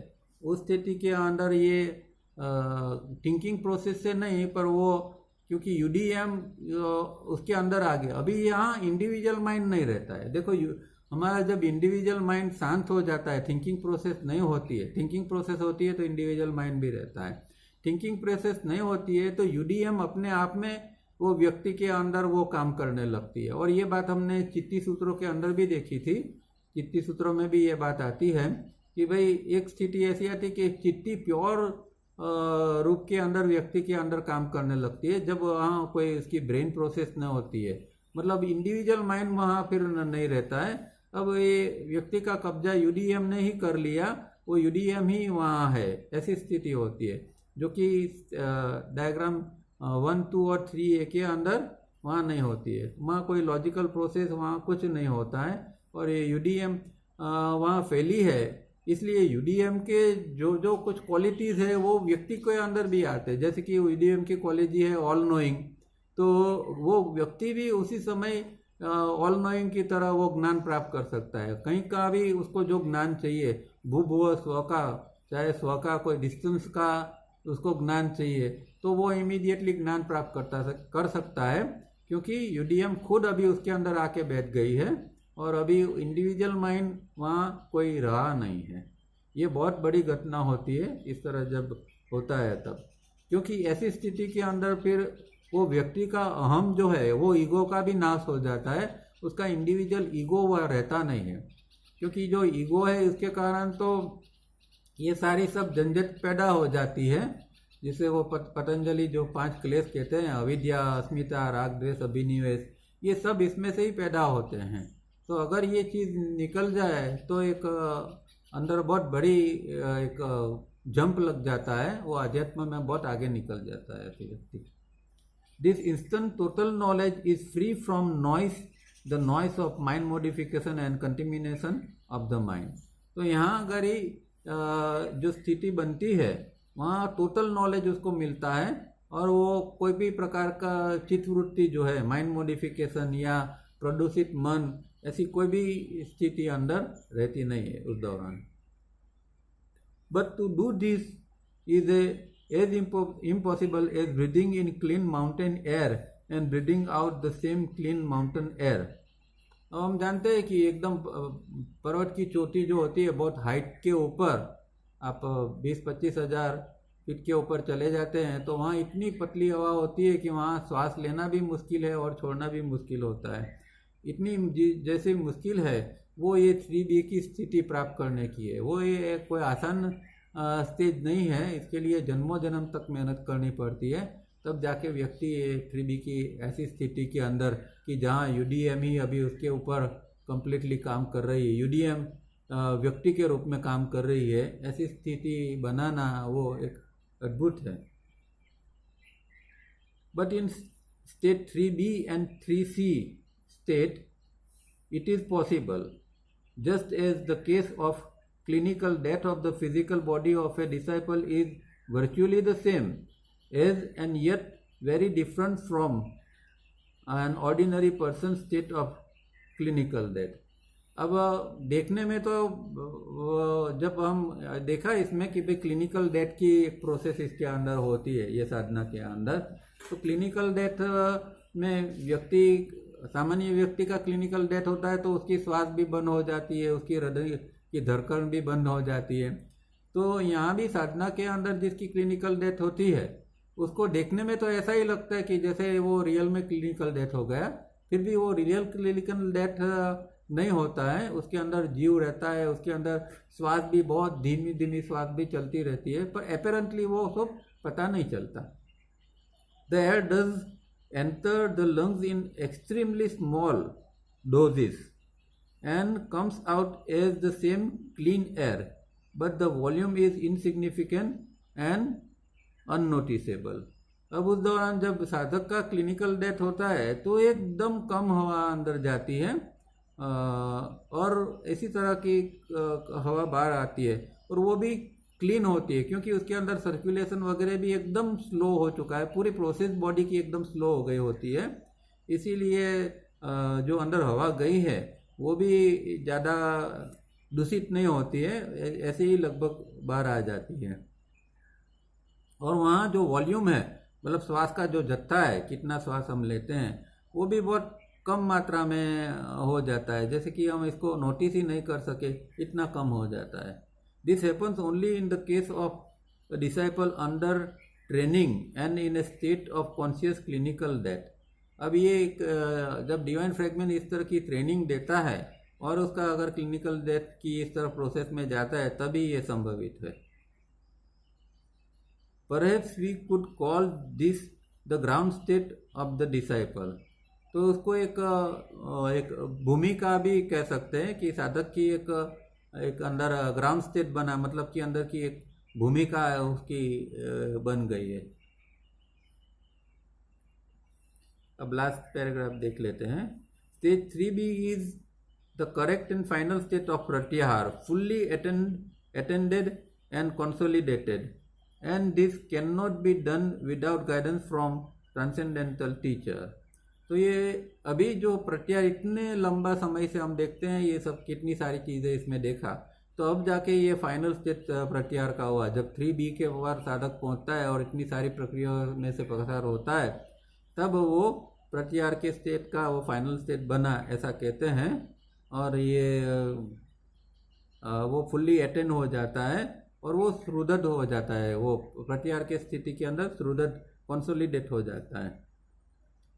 उस स्थिति के अंदर ये थिंकिंग प्रोसेस से नहीं, पर वो क्योंकि UDM उसके अंदर आ गया, अभी यहाँ इंडिविजुअल माइंड नहीं रहता है। देखो हमारा जब इंडिविजुअल माइंड शांत हो जाता है, थिंकिंग प्रोसेस नहीं होती है, थिंकिंग प्रोसेस होती है तो इंडिविजुअल माइंड भी रहता है। थिंकिंग प्रोसेस नहीं होती है तो UDM अपने आप में वो व्यक्ति के अंदर वो काम करने लगती है। और ये बात हमने चित्ती सूत्रों के अंदर भी देखी थी। चित्ती सूत्रों में भी ये बात आती है कि भाई एक स्थिति ऐसी आती है कि चित्ती प्योर रूप के अंदर व्यक्ति के अंदर काम करने लगती है, जब वहाँ कोई इसकी ब्रेन प्रोसेस न होती है, मतलब इंडिविजुअल माइंड वहाँ फिर नहीं रहता है। अब ये व्यक्ति का कब्जा UDM ने ही कर लिया, वो UDM ही वहाँ है, ऐसी स्थिति होती है, जो कि डायग्राम 1, 2 और 3A के अंदर वहाँ नहीं होती है। वहाँ कोई लॉजिकल प्रोसेस वहाँ कुछ नहीं होता है, और ये UDM वहाँ फैली है, इसलिए UDM के जो कुछ क्वालिटीज़ है वो व्यक्ति के अंदर भी आते हैं। जैसे कि UDM की क्वालिटी है ऑल नोइंग, तो वो व्यक्ति भी उसी समय ऑल नोइंग की तरह वो ज्ञान प्राप्त कर सकता है। कहीं का भी उसको जो ज्ञान चाहिए, भूभुव स्व का, चाहे स्व का कोई डिस्टेंस का उसको ज्ञान चाहिए, तो वो इमीडिएटली ज्ञान प्राप्त कर सकता है, क्योंकि UDM खुद अभी उसके अंदर आके बैठ गई है और अभी इंडिविजुअल माइंड वहाँ कोई रहा नहीं है। ये बहुत बड़ी घटना होती है इस तरह जब होता है तब, क्योंकि ऐसी स्थिति के अंदर फिर वो व्यक्ति का अहम जो है, वो ईगो का भी नाश हो जाता है, उसका इंडिविजुअल ईगो वह रहता नहीं है। क्योंकि जो ईगो है इसके कारण तो ये सारी सब झंझट पैदा हो जाती है, जिसे वो पतंजलि जो 5 क्लेश कहते हैं, अविद्या, अस्मिता, राग, द्वेष, अभिनिवेश, ये सब इसमें से ही पैदा होते हैं। तो अगर ये चीज़ निकल जाए तो एक अंदर बहुत बड़ी एक जंप लग जाता है, वो अध्यात्म में बहुत आगे निकल जाता है व्यक्ति। This instant total knowledge is free from noise, the noise of mind modification and कंटिमिनेशन of the mind. तो यहाँ अगर ही जो स्थिति बनती है वहाँ टोटल नॉलेज उसको मिलता है, और वो कोई भी प्रकार का चित्तवृत्ति जो है, माइंड मॉडिफिकेशन या प्रदूषित मन, ऐसी कोई भी स्थिति अंदर रहती नहीं है उस दौरान। But to do this is a as impossible as breathing in clean mountain air and breathing out the same clean mountain air. अब हम जानते हैं कि एकदम पर्वत की चोटी जो होती है बहुत हाइट के ऊपर, आप 20-25 हज़ार फीट के ऊपर चले जाते हैं तो वहाँ इतनी पतली हवा होती है कि वहाँ श्वास लेना भी मुश्किल है और छोड़ना भी मुश्किल होता है। इतनी जैसे मुश्किल है वो ये 3D की स्थिति प्राप्त करने की है। वो ये कोई आसान स्टेज नहीं है, इसके लिए जन्मों जन्म तक मेहनत करनी पड़ती है, तब जाके व्यक्ति 3D की ऐसी स्थिति के अंदर कि जहाँ UDM ही अभी उसके ऊपर कम्प्लीटली काम कर रही है, UDM व्यक्ति के रूप में काम कर रही है, ऐसी स्थिति बनाना वो एक अद्भुत है। But in state 3B and 3C state it is possible, just as the case of clinical death of the physical body of a disciple is virtually the same as and yet very different from an ordinary person's state of clinical death. अब देखने में तो जब हम देखा इसमें कि भाई क्लिनिकल डेथ की एक प्रोसेस इसके अंदर होती है ये साधना के अंदर, तो क्लिनिकल डेथ में व्यक्ति, सामान्य व्यक्ति का क्लिनिकल डेथ होता है तो उसकी श्वास भी बंद हो जाती है, उसकी हृदय की धड़कन भी बंद हो जाती है। तो यहाँ भी साधना के अंदर जिसकी क्लिनिकल डेथ होती है उसको देखने में तो ऐसा ही लगता है कि जैसे वो रियल में क्लिनिकल डेथ हो गया, फिर भी वो रियल क्लिनिकल डेथ नहीं होता है, उसके अंदर जीव रहता है, उसके अंदर श्वास भी बहुत धीमी धीमी श्वास भी चलती रहती है, पर अपेरेंटली वो सब पता नहीं चलता। The air does enter the lungs in extremely small doses and comes out as the same clean air, but the volume is insignificant and unnoticeable. अब उस दौरान जब साधक का क्लिनिकल डेथ होता है तो एकदम कम हवा अंदर जाती है और इसी तरह की हवा बाहर आती है और वो भी क्लीन होती है, क्योंकि उसके अंदर सर्कुलेशन वगैरह भी एकदम स्लो हो चुका है, पूरी प्रोसेस बॉडी की एकदम स्लो हो गई होती है, इसीलिए जो अंदर हवा गई है वो भी ज़्यादा दूषित नहीं होती है, ऐसे ही लगभग बाहर आ जाती है। और वहाँ जो वॉल्यूम है, मतलब श्वास का जो जत्था है, कितना श्वास हम लेते हैं, वो भी बहुत कम मात्रा में हो जाता है, जैसे कि हम इसको नोटिस ही नहीं कर सके, इतना कम हो जाता है। This happens only in the case of a disciple under training and in A state of conscious clinical death. अब ये जब डिवाइन फ्रैगमेंट इस तरह की ट्रेनिंग देता है और उसका अगर क्लिनिकल डेथ की इस तरह प्रोसेस में जाता है तभी ये संभवित है। Perhaps we could call this the ground state of the disciple. तो उसको एक भूमिका भी कह सकते हैं कि साधक की एक अंदर ग्राउंड स्टेट बना, मतलब कि अंदर की एक भूमिका उसकी बन गई है। अब लास्ट पैराग्राफ देख लेते हैं। Stage 3B is the correct and final state of प्रत्याहार, fully attended and consolidated, and this can not be done without guidance from transcendental teacher. तो ये अभी जो प्रत्याहार इतने लंबा समय से हम देखते हैं, ये सब कितनी सारी चीज़ें इसमें देखा, तो अब जाके ये फाइनल स्टेज प्रत्याहार का हुआ, जब 3B के बार साधक पहुंचता है और इतनी सारी प्रक्रिया में से पसार होता है, तब वो प्रत्याहार के स्टेट का वो फाइनल स्टेट बना, ऐसा कहते हैं। और ये वो फुल्ली अटेंड हो जाता है और वो श्रुदध हो जाता है, वो प्रत्याहार के स्थिति के अंदर श्रुदध कंसोलिडेट हो जाता है।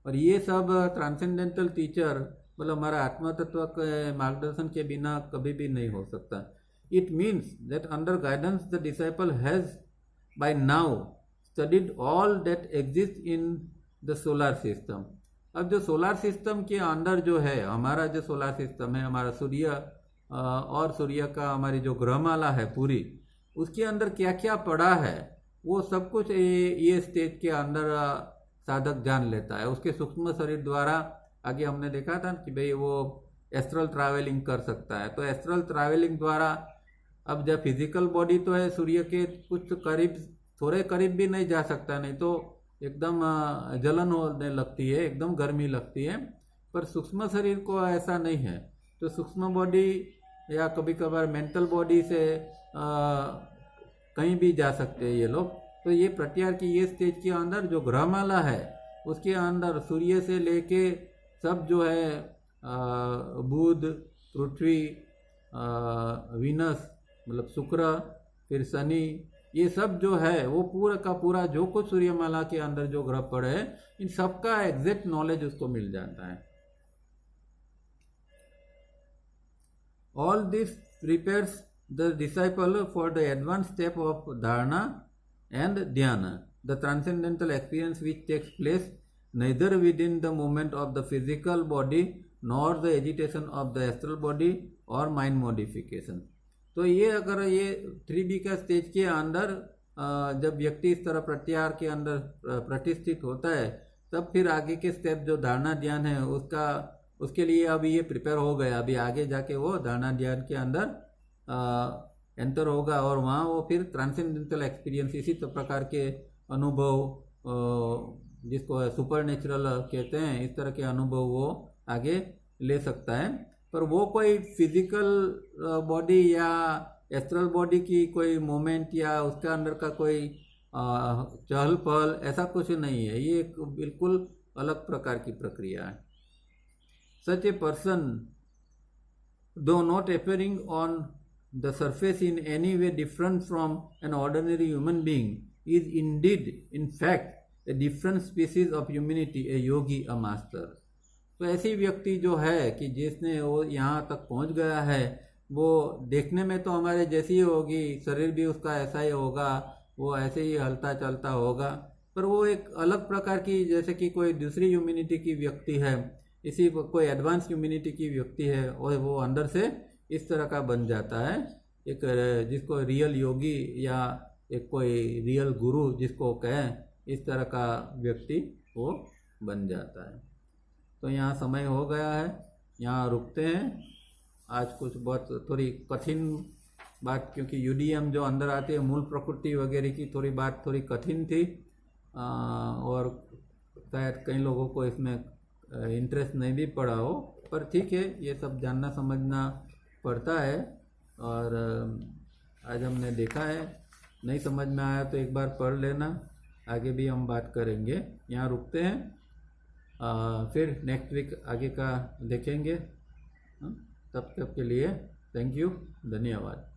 और ये सब ट्रांसेंडेंटल टीचर, मतलब हमारा आत्मा तत्व के मार्गदर्शन के बिना कभी भी नहीं हो सकता। It means that under guidance the disciple has by now studied all that exist in the solar system. अब जो सोलर सिस्टम के अंदर जो है, हमारा जो सोलर सिस्टम है, हमारा सूर्य और सूर्य का हमारी जो ग्रहमाला है पूरी, उसके अंदर क्या क्या पड़ा है वो सब कुछ ये स्टेज के अंदर साधक जान लेता है। उसके सूक्ष्म शरीर द्वारा, आगे हमने देखा था कि भाई वो एस्ट्रल ट्रैवलिंग कर सकता है, तो एस्ट्रल ट्रैवलिंग द्वारा, अब जब फिजिकल बॉडी तो है सूर्य के कुछ करीब, थोड़े करीब भी नहीं जा सकता, नहीं तो एकदम जलन होने लगती है, एकदम गर्मी लगती है, पर सूक्ष्म शरीर को ऐसा नहीं है। तो सूक्ष्म बॉडी या कभी कभार मेंटल बॉडी से कहीं भी जा सकते हैं ये लोग। तो ये प्रत्यार की ये स्टेज के अंदर जो ग्रहमाला है उसके अंदर सूर्य से लेके सब जो है बुध, पृथ्वी, वीनस मतलब शुक्र, फिर शनि, ये सब जो है वो पूरा का पूरा जो कुछ सूर्यमाला के अंदर जो ग्रह पड़े हैं इन सब का एग्जैक्ट नॉलेज उसको मिल जाता है। All this prepares the disciple for the advance step of dharana and dhyana, the transcendental experience which takes place neither within the movement of the physical body nor the agitation of the astral body or mind modification। तो ये अगर ये 3D का stage के अंदर जब व्यक्ति इस तरह प्रत्याहार के अंदर प्रतिष्ठित होता है तब फिर आगे के स्टेप जो धारणा ध्यान है उसके लिए अभी ये प्रिपेयर हो गया। अभी आगे जाके वो धारणा ध्यान के अंदर एंटर होगा और वहाँ वो फिर ट्रांसेंडेंटल एक्सपीरियंस इसी प्रकार के अनुभव जिसको सुपर नेचुरल कहते हैं इस तरह के अनुभव वो आगे ले सकता है। पर वो कोई फिजिकल बॉडी या एस्ट्रल बॉडी की कोई मोमेंट या उसके अंदर का कोई चहल पहल ऐसा कुछ नहीं है, ये एक बिल्कुल अलग प्रकार की प्रक्रिया है। सच ए पर्सन दो not appearing on the surface in any way different from an ordinary human being is Indeed in fact a different species of humanity, A Yogi, a master. तो ऐसी व्यक्ति जो है कि जिसने वो यहाँ तक पहुँच गया है वो देखने में तो हमारे जैसी ही होगी, शरीर भी उसका ऐसा ही होगा, वो ऐसे ही हलता चलता होगा, पर वो एक अलग प्रकार की जैसे कि कोई दूसरी ह्यूमैनिटी की व्यक्ति है, इसी कोई एडवांस ह्यूमैनिटी की व्यक्ति है और वो अंदर से इस तरह का बन जाता है, एक जिसको रियल योगी या एक कोई रियल गुरु जिसको कहें इस तरह का व्यक्ति वो बन जाता है। तो यहाँ समय हो गया है, यहाँ रुकते हैं। आज कुछ बहुत थोड़ी कठिन बात, क्योंकि यूडीएम जो अंदर आती है मूल प्रकृति वगैरह की थोड़ी बात थोड़ी कठिन थी और शायद कई लोगों को इसमें इंटरेस्ट नहीं भी पड़ा हो, पर ठीक है, ये सब जानना समझना पड़ता है। और आज हमने देखा है, नहीं समझ में आया तो एक बार पढ़ लेना, आगे भी हम बात करेंगे। यहाँ रुकते हैं, फिर नेक्स्ट वीक आगे का देखेंगे। तब तक के लिए थैंक यू, धन्यवाद।